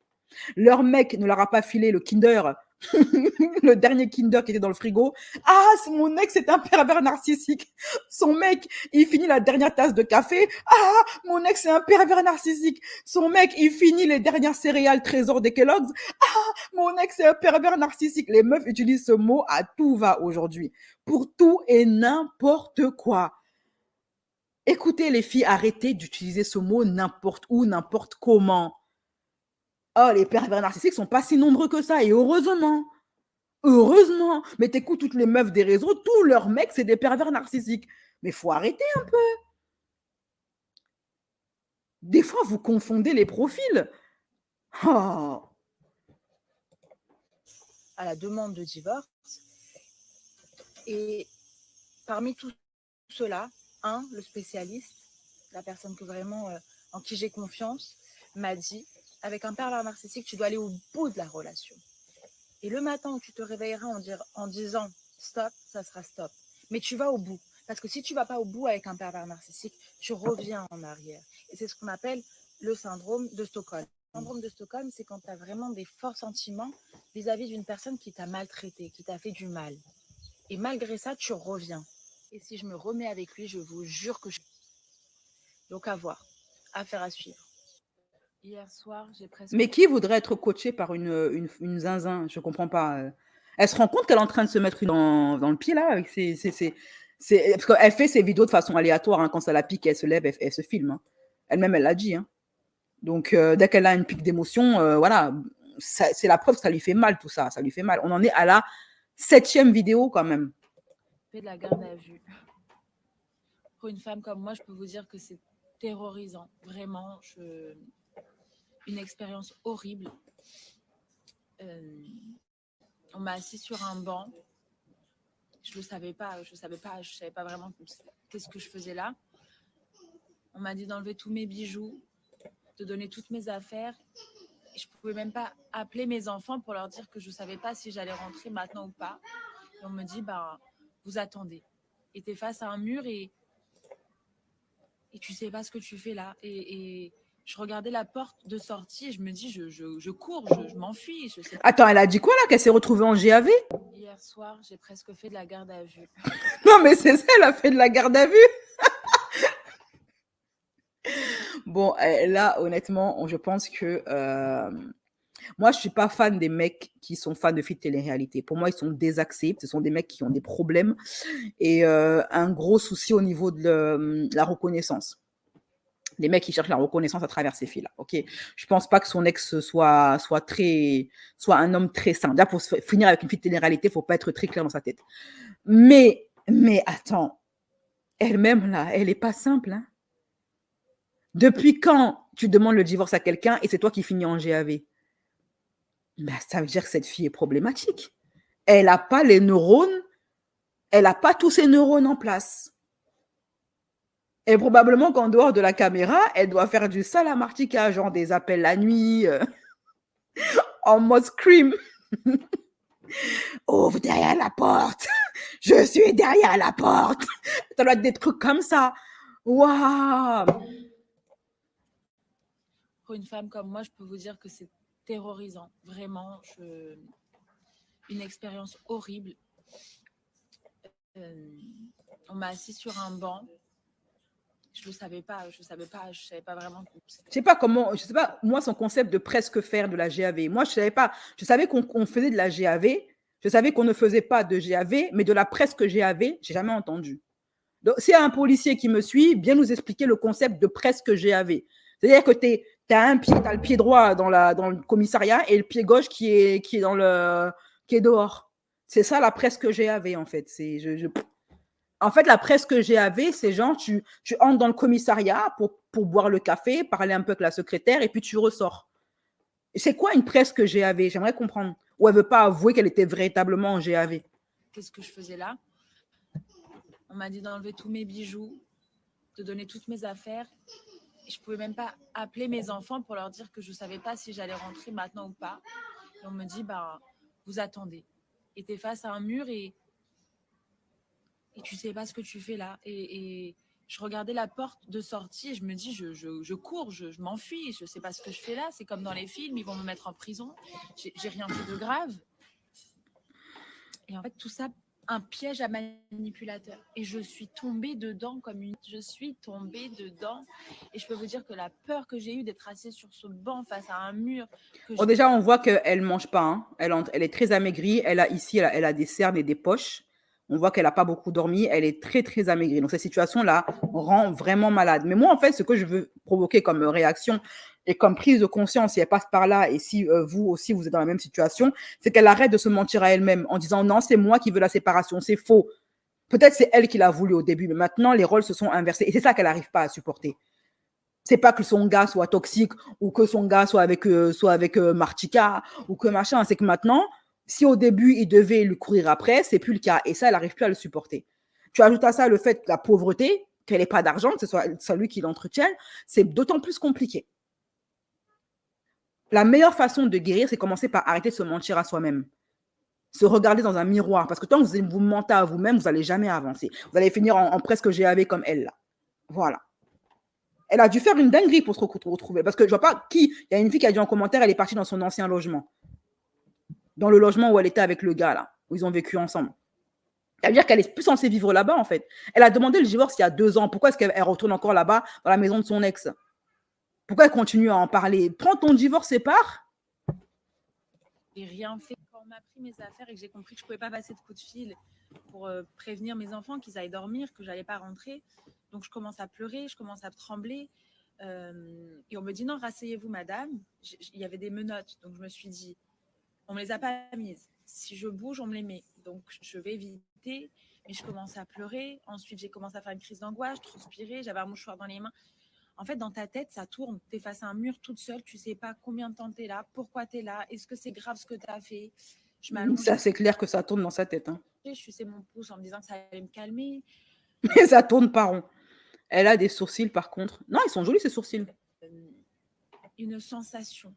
Leur mec ne leur a pas filé le Kinder, le dernier Kinder qui était dans le frigo. Ah, mon ex est un pervers narcissique. Son mec, il finit la dernière tasse de café. Ah, mon ex est un pervers narcissique. Son mec, il finit les dernières céréales trésor des Kellogg's. Ah, mon ex est un pervers narcissique. Les meufs utilisent ce mot à tout va aujourd'hui. Pour tout et n'importe quoi. Écoutez les filles, arrêtez d'utiliser ce mot n'importe où, n'importe comment. Oh, les pervers narcissiques sont pas si nombreux que ça, et heureusement. Heureusement. Mais t'écoutes toutes les meufs des réseaux, tous leurs mecs, c'est des pervers narcissiques. Mais faut arrêter un peu. Des fois, vous confondez les profils. Oh. À la demande de divorce. Et parmi tout cela, le spécialiste, la personne que vraiment en qui j'ai confiance, m'a dit, avec un pervers narcissique, tu dois aller au bout de la relation. Et le matin où tu te réveilleras en disant stop, ça sera stop. Mais tu vas au bout. Parce que si tu ne vas pas au bout avec un pervers narcissique, tu reviens en arrière. Et c'est ce qu'on appelle le syndrome de Stockholm. Le syndrome de Stockholm, c'est quand tu as vraiment des forts sentiments vis-à-vis d'une personne qui t'a maltraité, qui t'a fait du mal. Et malgré ça, tu reviens. Et si je me remets avec lui, je vous jure que je... Donc à voir, affaire à suivre. Hier soir, j'ai presque... Mais qui voudrait être coaché par une zinzin? Je comprends pas. Elle se rend compte qu'elle est en train de se mettre dans le pied là avec parce qu'elle fait ses vidéos de façon aléatoire. Hein, quand ça la pique, elle se lève, elle se filme. Hein. Elle-même, elle l'a dit. Hein. Donc, dès qu'elle a une pique d'émotion, voilà, c'est la preuve que ça lui fait mal tout ça. Ça lui fait mal. On en est à la 7e vidéo quand même. Fait de la garde à vue. Pour une femme comme moi, je peux vous dire que c'est terrorisant. Vraiment, une expérience horrible. On m'a assis sur un banc. Je ne savais pas vraiment qu'est-ce que je faisais là. On m'a dit d'enlever tous mes bijoux, de donner toutes mes affaires. Et je ne pouvais même pas appeler mes enfants pour leur dire que je ne savais pas si j'allais rentrer maintenant ou pas. Et on me dit, vous attendez. Et tu es face à un mur et tu sais pas ce que tu fais là. Et je regardais la porte de sortie et je me dis, je cours, je m'enfuis. Je sais pas. Attends, elle a dit quoi là? Qu'elle s'est retrouvée en GAV? Hier soir, j'ai presque fait de la garde à vue. Non, mais c'est ça, elle a fait de la garde à vue. Bon, là, honnêtement, je pense que moi, je suis pas fan des mecs qui sont fans de films de télé-réalité. Pour moi, ils sont désaxés. Ce sont des mecs qui ont des problèmes et un gros souci au niveau de la reconnaissance. Les mecs qui cherchent la reconnaissance à travers ces filles-là. Ok, je pense pas que son ex soit un homme très sain. Déjà, pour finir avec une fille de télé-réalité, faut pas être très clair dans sa tête. Mais attends, elle-même là, elle est pas simple. Hein. Depuis quand tu demandes le divorce à quelqu'un et c'est toi qui finis en GAV? Ben, ça veut dire que cette fille est problématique. Elle n'a pas les neurones, elle n'a pas tous ses neurones en place. Et probablement qu'en dehors de la caméra, elle doit faire du sale à Martika, genre des appels la nuit, en mode scream. Ouvre derrière la porte. Je suis derrière la porte. Ça doit être des trucs comme ça. Waouh. Pour une femme comme moi, je peux vous dire que c'est terrorisant. Vraiment, une expérience horrible. On m'a assis sur un banc. Je ne savais pas vraiment. Je sais pas comment, je sais pas, moi, son concept de presque faire de la GAV. Moi, je savais pas, je savais qu'on faisait de la GAV, je savais qu'on ne faisait pas de GAV, mais de la presque GAV, j'ai jamais entendu. Donc, s'il y a un policier qui me suit, bien nous expliquer le concept de presque GAV. C'est-à-dire que tu as le pied droit dans le commissariat et le pied gauche qui est dehors. C'est ça la presque GAV, en fait. En fait, la presque GAV, c'est genre, tu entres dans le commissariat pour boire le café, parler un peu avec la secrétaire, et puis tu ressors. C'est quoi une presque GAV? J'aimerais comprendre. Ou elle ne veut pas avouer qu'elle était véritablement en GAV. Qu'est-ce que je faisais là? On m'a dit d'enlever tous mes bijoux, de donner toutes mes affaires. Et je ne pouvais même pas appeler mes enfants pour leur dire que je ne savais pas si j'allais rentrer maintenant ou pas. Et on me dit, bah, vous attendez. Et tu es face à un mur et tu ne sais pas ce que tu fais là. Et je regardais la porte de sortie et je me dis, je cours, je m'enfuis. Je ne sais pas ce que je fais là. C'est comme dans les films, ils vont me mettre en prison. J'ai rien fait de grave. Et en fait, tout ça, un piège à manipulateur. Et je suis tombée dedans Je suis tombée dedans. Et je peux vous dire que la peur que j'ai eue d'être assise sur ce banc face à un mur... Déjà, on voit qu'elle ne mange pas. Hein. Elle est très amaigrie. Elle a des cernes et des poches. On voit qu'elle n'a pas beaucoup dormi. Elle est très, très amaigrie. Donc, cette situation-là rend vraiment malade. Mais moi, en fait, ce que je veux provoquer comme réaction et comme prise de conscience, si elle passe par là et si vous aussi, vous êtes dans la même situation, c'est qu'elle arrête de se mentir à elle-même en disant « Non, c'est moi qui veux la séparation. C'est faux. » Peut-être c'est elle qui l'a voulu au début, mais maintenant, les rôles se sont inversés. Et c'est ça qu'elle n'arrive pas à supporter. C'est pas que son gars soit toxique ou que son gars soit avec Martika ou que machin. C'est que maintenant, si au début, il devait lui courir après, c'est plus le cas. Et ça, elle n'arrive plus à le supporter. Tu ajoutes à ça le fait que la pauvreté, qu'elle n'ait pas d'argent, que ce soit lui qui l'entretienne, c'est d'autant plus compliqué. La meilleure façon de guérir, c'est commencer par arrêter de se mentir à soi-même. Se regarder dans un miroir. Parce que tant que vous mentez à vous-même, vous n'allez jamais avancer. Vous allez finir en presque GAV comme elle, là. Voilà. Elle a dû faire une dinguerie pour se retrouver. Parce que je vois pas qui. Il y a une fille qui a dit en commentaire, elle est partie dans son ancien logement. Dans le logement où elle était avec le gars, là, où ils ont vécu ensemble. Ça veut dire qu'elle est plus censée vivre là-bas, en fait. Elle a demandé le divorce il y a 2 ans. Pourquoi est-ce qu'elle retourne encore là-bas, dans la maison de son ex? Pourquoi elle continue à en parler? Prends ton divorce et pars. J'ai rien fait. Quand on m'a pris mes affaires et que j'ai compris que je ne pouvais pas passer de coup de fil pour prévenir mes enfants qu'ils aillent dormir, que je n'allais pas rentrer. Donc, je commence à pleurer, je commence à trembler. Et on me dit, non, rasseyez-vous, madame. Il y avait des menottes. Donc, je me suis dit, on ne me les a pas mises. Si je bouge, on me les met. Donc, je vais éviter. Mais je commence à pleurer. Ensuite, j'ai commencé à faire une crise d'angoisse, transpirer. J'avais un mouchoir dans les mains. En fait, dans ta tête, ça tourne. Tu es face à un mur toute seule. Tu ne sais pas combien de temps tu es là, pourquoi tu es là, est-ce que c'est grave ce que tu as fait. Je m'allonge. Ça, c'est clair que ça tourne dans sa tête. Hein. Je suçais mon pouce en me disant que ça allait me calmer. Mais ça tourne pas rond. Elle a des sourcils, par contre. Non, ils sont jolis, ces sourcils. Une sensation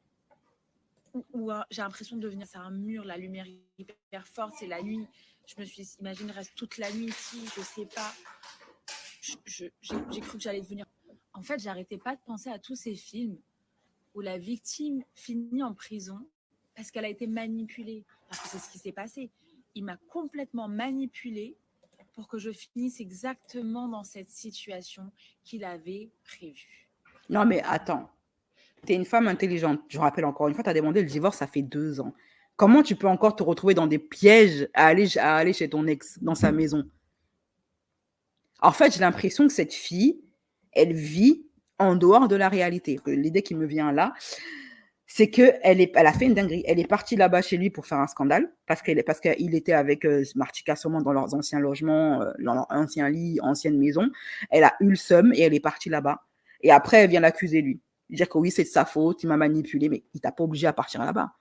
où j'ai l'impression de devenir, c'est un mur, la lumière hyper forte, c'est la nuit. Je me suis dit, imagine, reste toute la nuit ici, je sais pas. J'ai cru que j'allais devenir... En fait, j'arrêtais pas de penser à tous ces films où la victime finit en prison parce qu'elle a été manipulée. Parce que c'est ce qui s'est passé. Il m'a complètement manipulée pour que je finisse exactement dans cette situation qu'il avait prévue. Non, mais attends. Tu es une femme intelligente. Je rappelle encore une fois, tu as demandé le divorce, ça fait 2 ans. Comment tu peux encore te retrouver dans des pièges à aller chez ton ex, dans sa maison? En fait, j'ai l'impression que cette fille, elle vit en dehors de la réalité. L'idée qui me vient là, c'est qu'elle a fait une dinguerie. Elle est partie là-bas chez lui pour faire un scandale, parce qu'il était avec Martika sûrement dans leurs anciens logements, dans leur ancien lit, ancienne maison. Elle a eu le seum et elle est partie là-bas. Et après, elle vient l'accuser lui. Dire que oui, c'est de sa faute, il m'a manipulé, mais il t'a pas obligé à partir là-bas.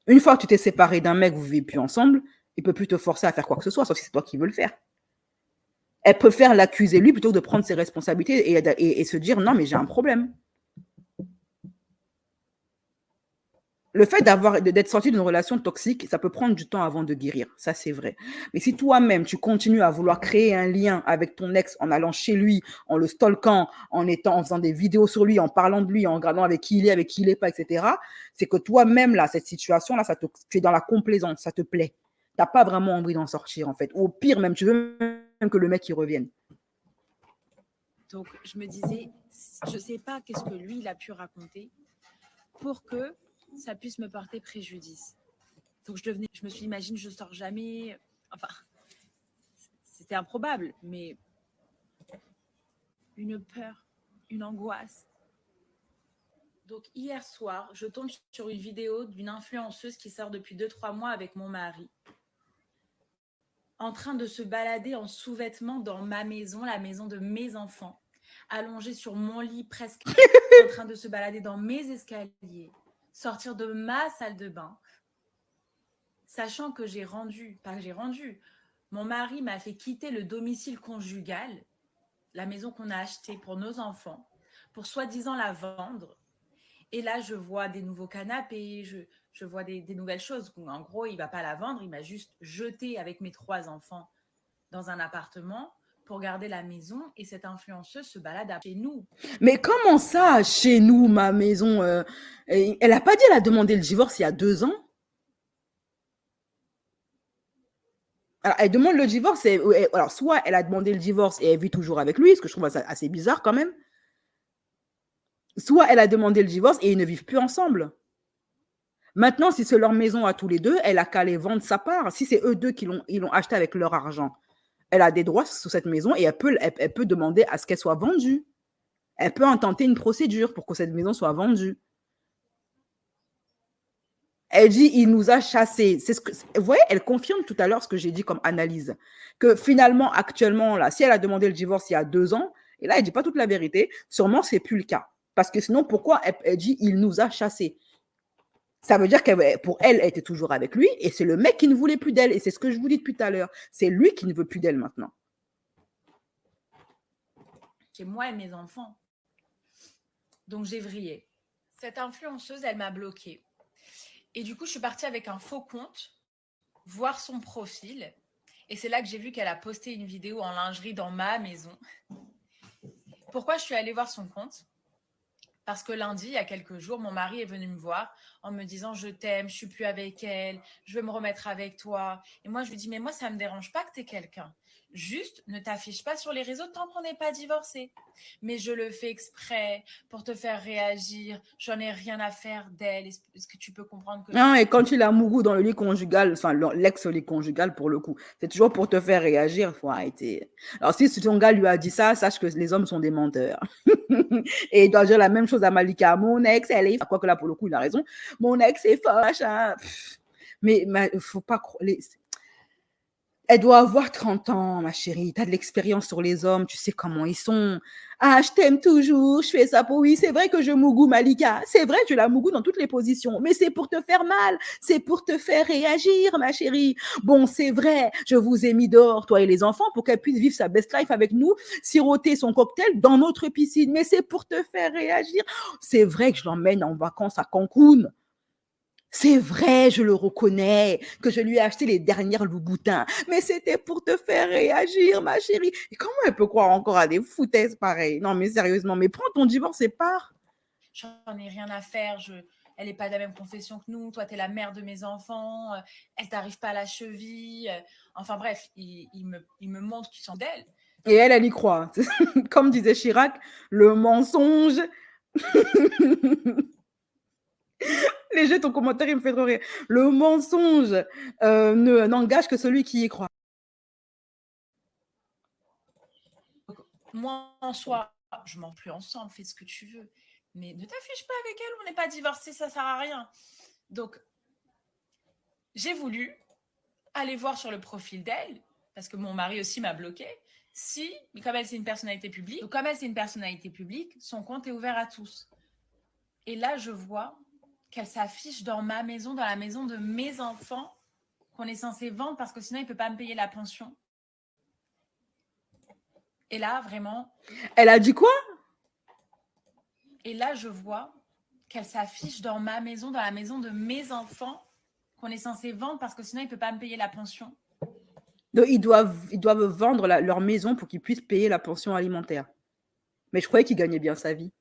Une fois que tu t'es séparé d'un mec, vous ne vivez plus ensemble, il ne peut plus te forcer à faire quoi que ce soit, sauf si c'est toi qui veux le faire. Elle préfère l'accuser lui plutôt que de prendre ses responsabilités et se dire non, mais j'ai un problème. Le fait d'être sorti d'une relation toxique, ça peut prendre du temps avant de guérir, ça c'est vrai. Mais si toi-même, tu continues à vouloir créer un lien avec ton ex en allant chez lui, en le stalkant, en faisant des vidéos sur lui, en parlant de lui, en regardant avec qui il est pas, etc., c'est que toi-même, là, cette situation-là, tu es dans la complaisance, ça te plaît. Tu n'as pas vraiment envie d'en sortir, en fait. Ou au pire, même, tu veux même que le mec, il revienne. Donc, je me disais, je ne sais pas qu'est-ce que lui, il a pu raconter pour que ça puisse me porter préjudice. Donc, je me suis dit, imagine, je ne sors jamais. Enfin, c'était improbable, mais une peur, une angoisse. Donc, hier soir, je tombe sur une vidéo d'une influenceuse qui sort depuis 2-3 mois avec mon mari, en train de se balader en sous-vêtements dans ma maison, la maison de mes enfants, allongée sur mon lit presque, en train de se balader dans mes escaliers, sortir de ma salle de bain, sachant que mon mari m'a fait quitter le domicile conjugal, la maison qu'on a achetée pour nos enfants, pour soi-disant la vendre. Et là, je vois des nouveaux canapés, je vois des nouvelles choses. En gros, il ne va pas la vendre, il m'a juste jeté avec mes 3 enfants dans un appartement pour garder la maison et cette influenceuse se balade chez nous. Mais comment ça, chez nous, ma maison elle n'a pas dit qu'elle a demandé le divorce il y a 2 ans? Alors, elle demande le divorce, alors soit elle a demandé le divorce et elle vit toujours avec lui, ce que je trouve assez bizarre quand même. Soit elle a demandé le divorce et ils ne vivent plus ensemble. Maintenant, si c'est leur maison à tous les deux, elle a qu'à les vendre sa part. Si c'est eux deux qui l'ont acheté avec leur argent, elle a des droits sur cette maison et elle peut demander à ce qu'elle soit vendue. Elle peut intenter une procédure pour que cette maison soit vendue. Elle dit, il nous a chassés. Vous voyez, elle confirme tout à l'heure ce que j'ai dit comme analyse. Que finalement, actuellement, là, si elle a demandé le divorce il y a 2 ans, et là, elle ne dit pas toute la vérité, sûrement, ce n'est plus le cas. Parce que sinon, pourquoi elle dit, il nous a chassés? Ça veut dire que pour elle était toujours avec lui et c'est le mec qui ne voulait plus d'elle. Et c'est ce que je vous dis depuis tout à l'heure. C'est lui qui ne veut plus d'elle maintenant. Chez moi et mes enfants. Donc, j'ai vrillé. Cette influenceuse, elle m'a bloquée. Et du coup, je suis partie avec un faux compte, voir son profil. Et c'est là que j'ai vu qu'elle a posté une vidéo en lingerie dans ma maison. Pourquoi je suis allée voir son compte? Parce que lundi, il y a quelques jours, mon mari est venu me voir en me disant « Je t'aime, je ne suis plus avec elle, je veux me remettre avec toi. » Et moi, je lui dis « Mais moi, ça ne me dérange pas que tu aies quelqu'un. Juste, ne t'affiche pas sur les réseaux tant qu'on n'est pas divorcé. Mais je le fais exprès pour te faire réagir. J'en ai rien à faire d'elle. Est-ce que tu peux comprendre que… » Non, et quand il a mouru dans le lit conjugal, enfin l'ex-lit conjugal pour le coup, c'est toujours pour te faire réagir. Il faut arrêter. Alors si ton gars lui a dit ça, sache que les hommes sont des menteurs. Et il doit dire la même chose à Malika. Mon ex, elle est… Quoique là, pour le coup, il a raison. Mon ex est fort, machin. Mais il faut pas… Elle doit avoir 30 ans, ma chérie. Tu as de l'expérience sur les hommes, tu sais comment ils sont. Ah, je t'aime toujours, je fais ça pour… Oui, c'est vrai que je mougou, Malika. C'est vrai, je la mougou dans toutes les positions. Mais c'est pour te faire mal. C'est pour te faire réagir, ma chérie. Bon, c'est vrai, je vous ai mis dehors, toi et les enfants, pour qu'elle puisse vivre sa best life avec nous, siroter son cocktail dans notre piscine. Mais c'est pour te faire réagir. C'est vrai que je l'emmène en vacances à Cancun. C'est vrai, je le reconnais, que je lui ai acheté les dernières Louboutins, mais c'était pour te faire réagir, ma chérie. Et comment elle peut croire encore à des foutaises pareilles? Non, mais sérieusement, mais prends ton divorce et pars. J'en ai rien à faire. Elle n'est pas de la même confession que nous. Toi, tu es la mère de mes enfants. Elle t'arrive pas à la cheville. Enfin bref, il me montre qu'ils sont d'elle. Et elle y croit. Comme disait Chirac, le mensonge. Léger, ton commentaire, il me fait trop rire. Le mensonge n'engage que celui qui y croit. Moi, en soi, je m'en plus ensemble, fais ce que tu veux. Mais ne t'affiche pas avec elle, on n'est pas divorcés, ça sert à rien. Donc, j'ai voulu aller voir sur le profil d'elle, parce que mon mari aussi m'a bloqué. Si, mais comme elle c'est une personnalité publique, donc comme elle c'est une personnalité publique, son compte est ouvert à tous. Et là, je vois qu'elle s'affiche dans ma maison, dans la maison de mes enfants, qu'on est censé vendre parce que sinon il ne peut pas me payer la pension. Et là, vraiment. Elle a dit quoi? Et là, je vois qu'elle s'affiche dans ma maison, dans la maison de mes enfants, qu'on est censé vendre parce que sinon il ne peut pas me payer la pension. Donc, ils doivent vendre leur maison pour qu'ils puissent payer la pension alimentaire. Mais je croyais qu'ils gagnaient bien sa vie.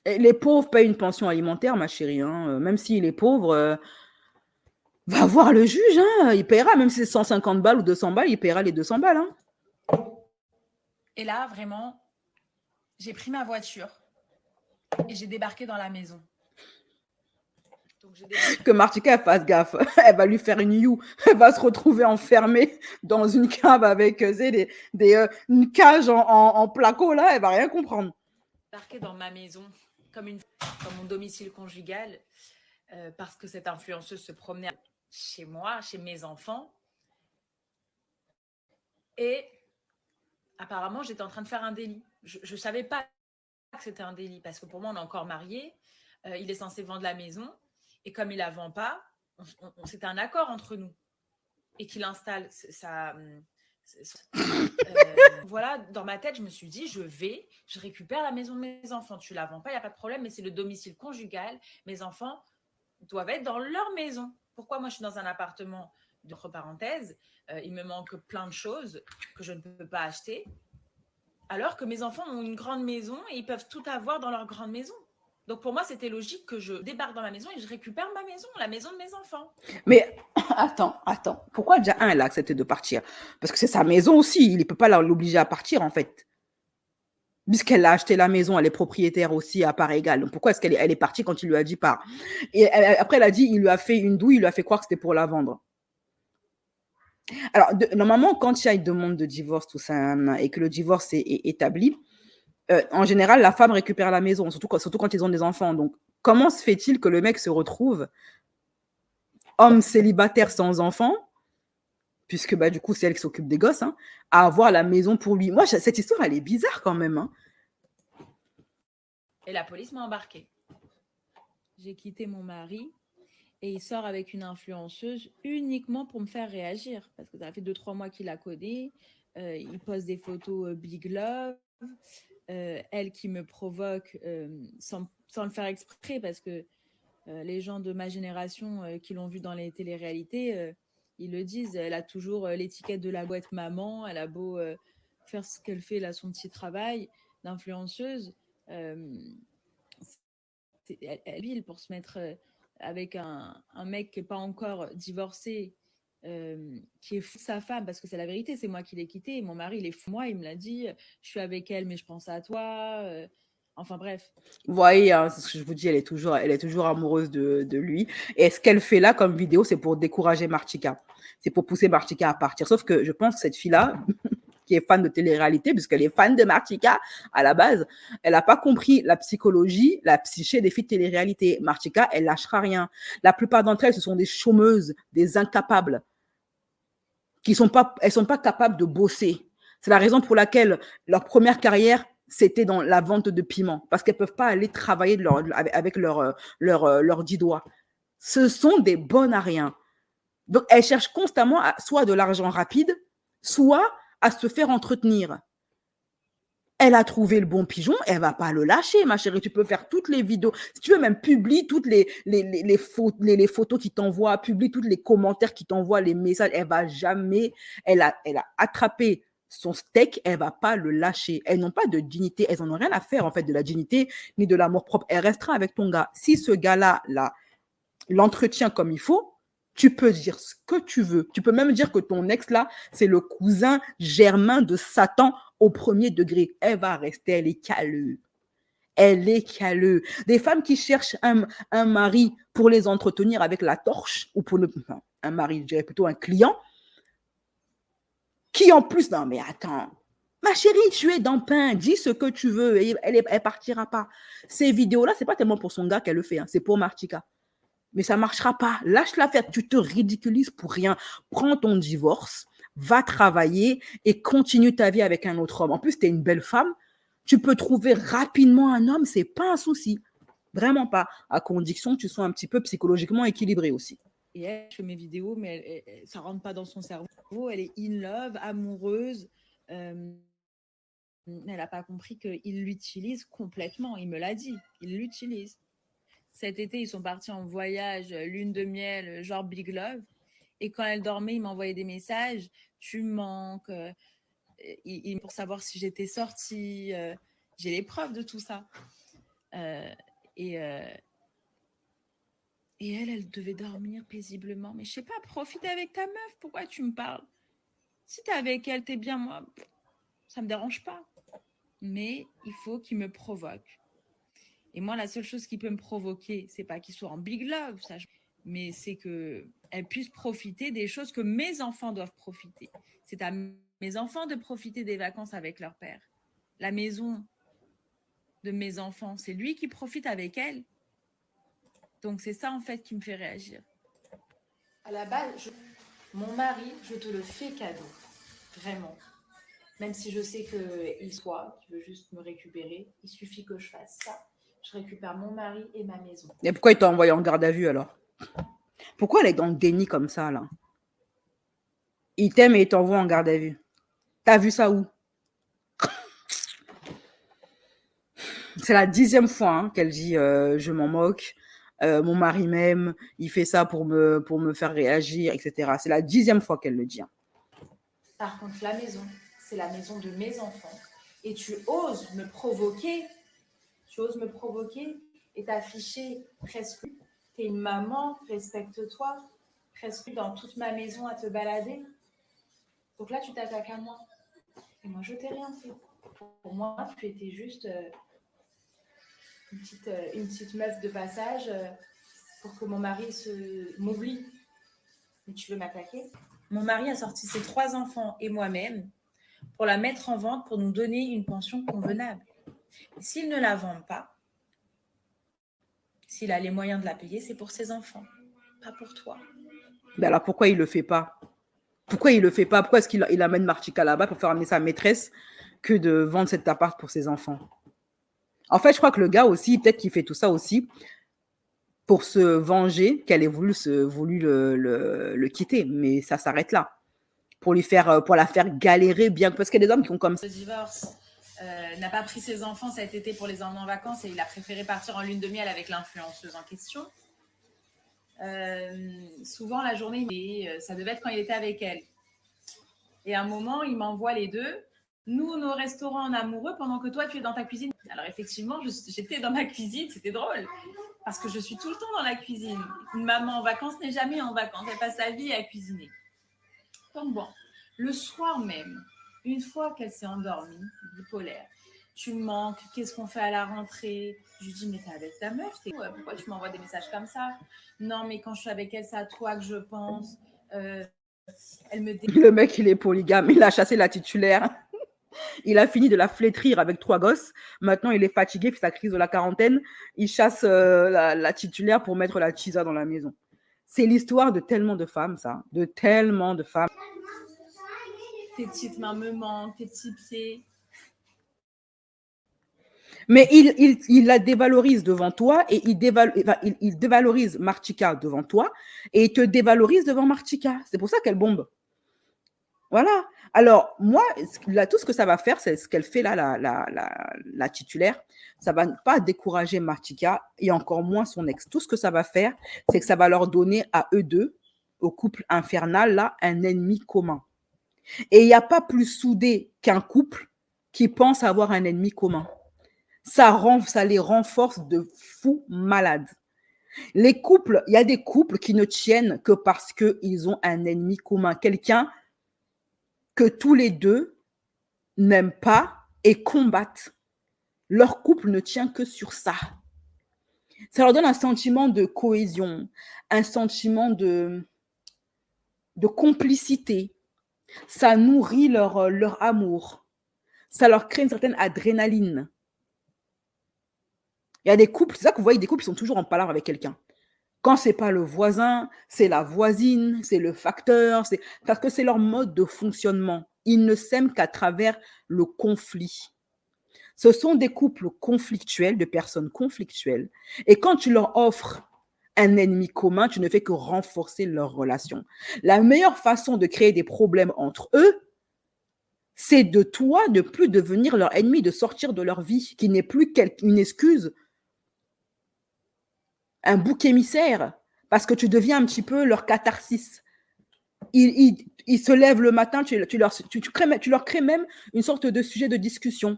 Et les pauvres payent une pension alimentaire, ma chérie. Hein. Même s'il est pauvre, va voir le juge. Hein. Il paiera, même si c'est 150 balles ou 200 balles, il paiera les 200 balles. Hein. Et là, vraiment, j'ai pris ma voiture et j'ai débarqué dans la maison. Donc, que Martika fasse gaffe. Elle va lui faire une you. Elle va se retrouver enfermée dans une cave avec une cage en placo, là. Elle va rien comprendre. Débarqué dans ma maison comme mon domicile conjugal parce que cette influenceuse se promenait chez moi, chez mes enfants. Et apparemment, j'étais en train de faire un délit. Je ne savais pas que c'était un délit parce que pour moi, on est encore mariés. Il est censé vendre la maison. Et comme il ne la vend pas, c'était un accord entre nous. Et qu'il installe sa... voilà, dans ma tête, je me suis dit, je récupère la maison de mes enfants. Tu la vends pas, il n'y a pas de problème, mais c'est le domicile conjugal. Mes enfants doivent être dans leur maison. Pourquoi moi, je suis dans un appartement, entre parenthèses, il me manque plein de choses que je ne peux pas acheter, alors que mes enfants ont une grande maison et ils peuvent tout avoir dans leur grande maison. Donc pour moi, c'était logique que je débarque dans ma maison et je récupère ma maison, la maison de mes enfants. Mais attends. Pourquoi déjà elle a accepté de partir? Parce que c'est sa maison aussi. Il ne peut pas l'obliger à partir, en fait. Puisqu'elle a acheté la maison, elle est propriétaire aussi à part égale. Donc pourquoi est-ce qu'elle est partie quand il lui a dit pars? Et après, elle a dit, il lui a fait une douille, il lui a fait croire que c'était pour la vendre. Alors, normalement, quand il y a une demande de divorce, tout ça, et que le divorce est établi, en général, la femme récupère la maison, surtout quand ils ont des enfants. Donc, comment se fait-il que le mec se retrouve homme célibataire sans enfant, puisque du coup, c'est elle qui s'occupe des gosses, hein, à avoir la maison pour lui? Moi, cette histoire, elle est bizarre quand même. Hein. Et la police m'a embarquée. J'ai quitté mon mari et il sort avec une influenceuse uniquement pour me faire réagir. Parce que ça fait 2-3 mois qu'il la connaît. Il poste des photos Big Love. Elle qui me provoque sans le faire exprès, parce que les gens de ma génération qui l'ont vue dans les téléréalités, ils le disent, elle a toujours l'étiquette de la boîte maman, elle a beau faire ce qu'elle fait là, son petit travail d'influenceuse, elle vile pour se mettre avec un mec qui n'est pas encore divorcé, qui est fou de sa femme, parce que c'est la vérité, c'est moi qui l'ai quitté, mon mari il est fou de moi, il me l'a dit, je suis avec elle mais je pense à toi, enfin bref. Vous voyez, hein, c'est ce que je vous dis, elle est toujours amoureuse de lui. Et ce qu'elle fait là comme vidéo, c'est pour décourager Martika. C'est pour pousser Martika à partir. Sauf que je pense que cette fille-là, qui est fan de télé-réalité, puisqu'elle est fan de Martika à la base, elle n'a pas compris la psychologie, la psyché des filles de télé-réalité. Martika, elle lâchera rien. La plupart d'entre elles, ce sont des chômeuses, des incapables, elles sont pas capables de bosser. C'est la raison pour laquelle leur première carrière, c'était dans la vente de piments, parce qu'elles ne peuvent pas aller travailler avec leurs 10 doigts. Ce sont des bonnes à rien. Donc, elles cherchent constamment soit de l'argent rapide, soit à se faire entretenir. Elle a trouvé le bon pigeon, elle va pas le lâcher, ma chérie. Tu peux faire toutes les vidéos. Si tu veux, même publie toutes les photos qui t'envoient, publie tous les commentaires qui t'envoient, les messages. Elle va jamais, elle a attrapé son steak, elle va pas le lâcher. Elles n'ont pas de dignité, elles en ont rien à faire, en fait, de la dignité ni de l'amour propre. Elle restera avec ton gars. Si ce gars-là, l'entretient comme il faut, tu peux dire ce que tu veux. Tu peux même dire que ton ex, là, c'est le cousin germain de Satan au premier degré. Elle va rester, elle est caleuse. Elle est caleuse. Des femmes qui cherchent un mari pour les entretenir avec la torche, ou pour enfin, un mari, je dirais plutôt un client, qui en plus, non mais attends, ma chérie, tu es dans le pain, dis ce que tu veux, et elle partira pas. Ces vidéos-là, c'est pas tellement pour son gars qu'elle le fait, hein, c'est pour Martika. Mais ça marchera pas. Lâche-la faire. Tu te ridiculises pour rien. Prends ton divorce, va travailler et continue ta vie avec un autre homme. En plus, tu es une belle femme. Tu peux trouver rapidement un homme, c'est pas un souci. Vraiment pas. À condition que tu sois un petit peu psychologiquement équilibré aussi. Et elle, je fais mes vidéos, mais ça rentre pas dans son cerveau. Elle est in love, amoureuse. Elle n'a pas compris qu'il l'utilise complètement. Il me l'a dit. Il l'utilise. Cet été, ils sont partis en voyage, lune de miel, genre Big Love. Et quand elle dormait, il m'envoyait des messages. Tu me manques. Pour savoir si j'étais sortie. J'ai les preuves de tout ça. Et elle devait dormir paisiblement. Mais je sais pas, profite avec ta meuf. Pourquoi tu me parles? Si t'es avec elle, t'es bien, moi, ça me dérange pas. Mais il faut qu'il me provoque. Et moi, la seule chose qui peut me provoquer, c'est pas qu'il soit en big love, ça, mais c'est qu'elle puisse profiter des choses que mes enfants doivent profiter. C'est à mes enfants de profiter des vacances avec leur père. La maison de mes enfants, c'est lui qui profite avec elle. Donc, c'est ça, en fait, qui me fait réagir. À la base, mon mari, je te le fais cadeau. Vraiment. Même si je sais qu'il veut juste me récupérer, il suffit que je fasse ça. Je récupère mon mari et ma maison. Et pourquoi il t'a envoyé en garde à vue alors? Pourquoi elle est dans le déni comme ça là? Il t'aime et il t'envoie en garde à vue. T'as vu ça où? C'est la 10e fois qu'elle dit je m'en moque, mon mari m'aime, il fait ça pour me faire réagir, etc. C'est la 10e fois qu'elle le dit. Par contre, la maison, c'est la maison de mes enfants. Et tu oses me provoquer. Et t'afficher presque. T'es une maman, respecte-toi. Presque dans toute ma maison à te balader. Donc là, tu t'attaques à moi. Et moi, je t'ai rien fait. Pour moi, tu étais juste une petite meuf de passage pour que mon mari m'oublie. Mais tu veux m'attaquer? Mon mari a sorti ses 3 enfants et moi-même pour la mettre en vente pour nous donner une pension convenable. Et s'il ne la vend pas, s'il a les moyens de la payer, c'est pour ses enfants, pas pour toi. Mais alors pourquoi il le fait pas? Pourquoi il le fait pas? Pourquoi est-ce qu'il amène Martika là-bas pour faire amener sa maîtresse que de vendre cet appart pour ses enfants? En fait, je crois que le gars aussi, peut-être qu'il fait tout ça aussi pour se venger qu'elle ait voulu le quitter. Mais ça s'arrête là. Pour la faire galérer bien. Parce qu'il y a des hommes qui ont comme ça. Le divorce n'a pas pris ses enfants cet été pour les emmener en vacances et il a préféré partir en lune de miel avec l'influenceuse en question. Souvent, la journée, ça devait être quand il était avec elle. Et à un moment, il m'envoie les deux. Nous, nos restaurants en amoureux pendant que toi, tu es dans ta cuisine. Alors effectivement, j'étais dans ma cuisine, c'était drôle. Parce que je suis tout le temps dans la cuisine. Une maman en vacances n'est jamais en vacances. Elle passe sa vie à cuisiner. Donc bon, le soir même, une fois qu'elle s'est endormie, bipolaire, tu me manques, qu'est-ce qu'on fait à la rentrée? Je lui dis, mais t'es avec ta meuf, pourquoi tu m'envoies des messages comme ça? Non, mais quand je suis avec elle, c'est à toi que je pense. Elle me dit... Le mec, il est polygame, il a chassé la titulaire. Il a fini de la flétrir avec 3 gosses. Maintenant, il est fatigué, il fait sa crise de la quarantaine. Il chasse la titulaire pour mettre la chisa dans la maison. C'est l'histoire de tellement de femmes, ça. De tellement de femmes. Tes petites mains me manquent, tes petits pieds. Mais il la dévalorise devant toi et il dévalorise Martika devant toi et il te dévalorise devant Martika. C'est pour ça qu'elle bombe. Voilà. Alors, moi, là, tout ce que ça va faire, c'est ce qu'elle fait là, la titulaire. Ça va pas décourager Martika et encore moins son ex. Tout ce que ça va faire, c'est que ça va leur donner à eux deux, au couple infernal, là, un ennemi commun. Et il n'y a pas plus soudé qu'un couple qui pense avoir un ennemi commun. Ça les renforce de fous malades. Les couples, il y a des couples qui ne tiennent que parce qu'ils ont un ennemi commun. Quelqu'un que tous les deux n'aiment pas et combattent. Leur couple ne tient que sur ça. Ça leur donne un sentiment de cohésion, un sentiment de complicité. Ça nourrit leur amour. Ça leur crée une certaine adrénaline. Il y a des couples, c'est ça que vous voyez, des couples qui sont toujours en palabre avec quelqu'un. Quand c'est pas le voisin, c'est la voisine, c'est le facteur, parce que c'est leur mode de fonctionnement. Ils ne s'aiment qu'à travers le conflit. Ce sont des couples conflictuels, de personnes conflictuelles. Et quand tu leur offres un ennemi commun, tu ne fais que renforcer leur relation. La meilleure façon de créer des problèmes entre eux, c'est de toi de plus devenir leur ennemi, de sortir de leur vie, qui n'est plus une excuse, un bouc émissaire, parce que tu deviens un petit peu leur catharsis. Ils se lèvent le matin, tu leur crées même une sorte de sujet de discussion.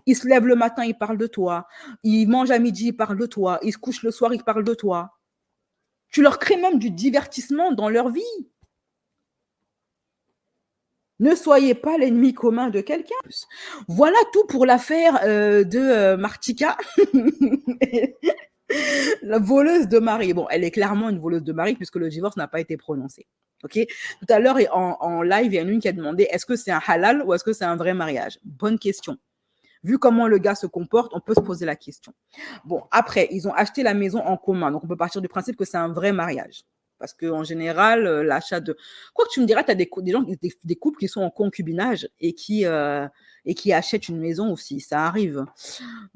Ils se lèvent le matin, ils parlent de toi. Ils mangent à midi, ils parlent de toi. Ils se couchent le soir, ils parlent de toi. Tu leur crées même du divertissement dans leur vie. Ne soyez pas l'ennemi commun de quelqu'un. Voilà tout pour l'affaire de Martika, la voleuse de mari. Bon, elle est clairement une voleuse de mari puisque le divorce n'a pas été prononcé. Ok. Tout à l'heure, en live, il y en a une qui a demandé est-ce que c'est un halal ou est-ce que c'est un vrai mariage? Bonne question. Vu comment le gars se comporte, on peut se poser la question. Bon, après, ils ont acheté la maison en commun. Donc, on peut partir du principe que c'est un vrai mariage. Parce qu'en général, l'achat de... Quoi que tu me diras, tu as des couples qui sont en concubinage et qui achètent une maison aussi. Ça arrive.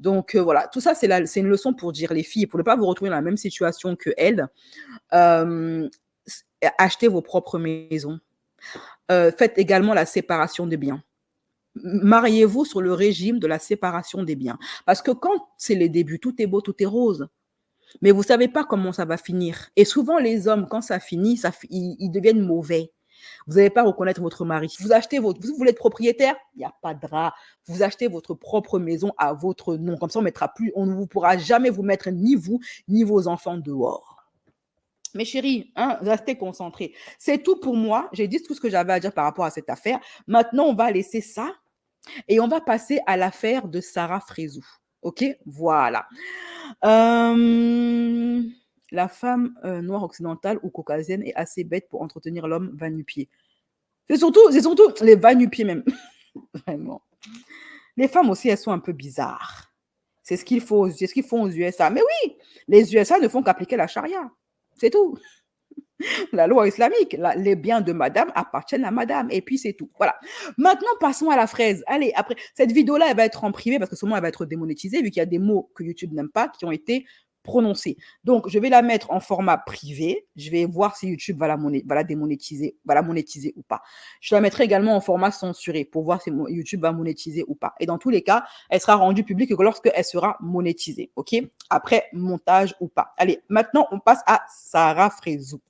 Donc, voilà. Tout ça, c'est une leçon pour dire les filles, pour ne pas vous retrouver dans la même situation qu'elles, achetez vos propres maisons. Faites également la séparation des biens. Mariez-vous sur le régime de la séparation des biens. Parce que quand c'est les débuts, tout est beau, tout est rose. Mais vous ne savez pas comment ça va finir. Et souvent, les hommes, quand ça finit, ils deviennent mauvais. Vous n'allez pas reconnaître votre mari. Vous voulez être propriétaire, il n'y a pas de drap. Vous achetez votre propre maison à votre nom. Comme ça, on ne vous pourra jamais vous mettre ni vous, ni vos enfants dehors. Mes chéris, restez concentrés. C'est tout pour moi. J'ai dit tout ce que j'avais à dire par rapport à cette affaire. Maintenant, on va laisser ça. Et on va passer à l'affaire de Sarah Frézou. OK? Voilà. La femme noire occidentale ou caucasienne est assez bête pour entretenir l'homme va-nu-pied. C'est surtout les va-nu-pieds même. Vraiment. Les femmes aussi, elles sont un peu bizarres. C'est ce qu'ils font aux USA. Mais oui, les USA ne font qu'appliquer la charia. C'est tout. La loi islamique, les biens de madame appartiennent à madame. Et puis, c'est tout. Voilà. Maintenant, passons à la fraise. Allez, après, cette vidéo-là, elle va être en privé parce que seulement, elle va être démonétisée vu qu'il y a des mots que YouTube n'aime pas qui ont été prononcés. Donc, je vais la mettre en format privé. Je vais voir si YouTube va la monétiser ou pas. Je la mettrai également en format censuré pour voir si YouTube va monétiser ou pas. Et dans tous les cas, elle sera rendue publique lorsqu'elle sera monétisée. OK? Après, montage ou pas. Allez, maintenant, on passe à Sarah Frézou.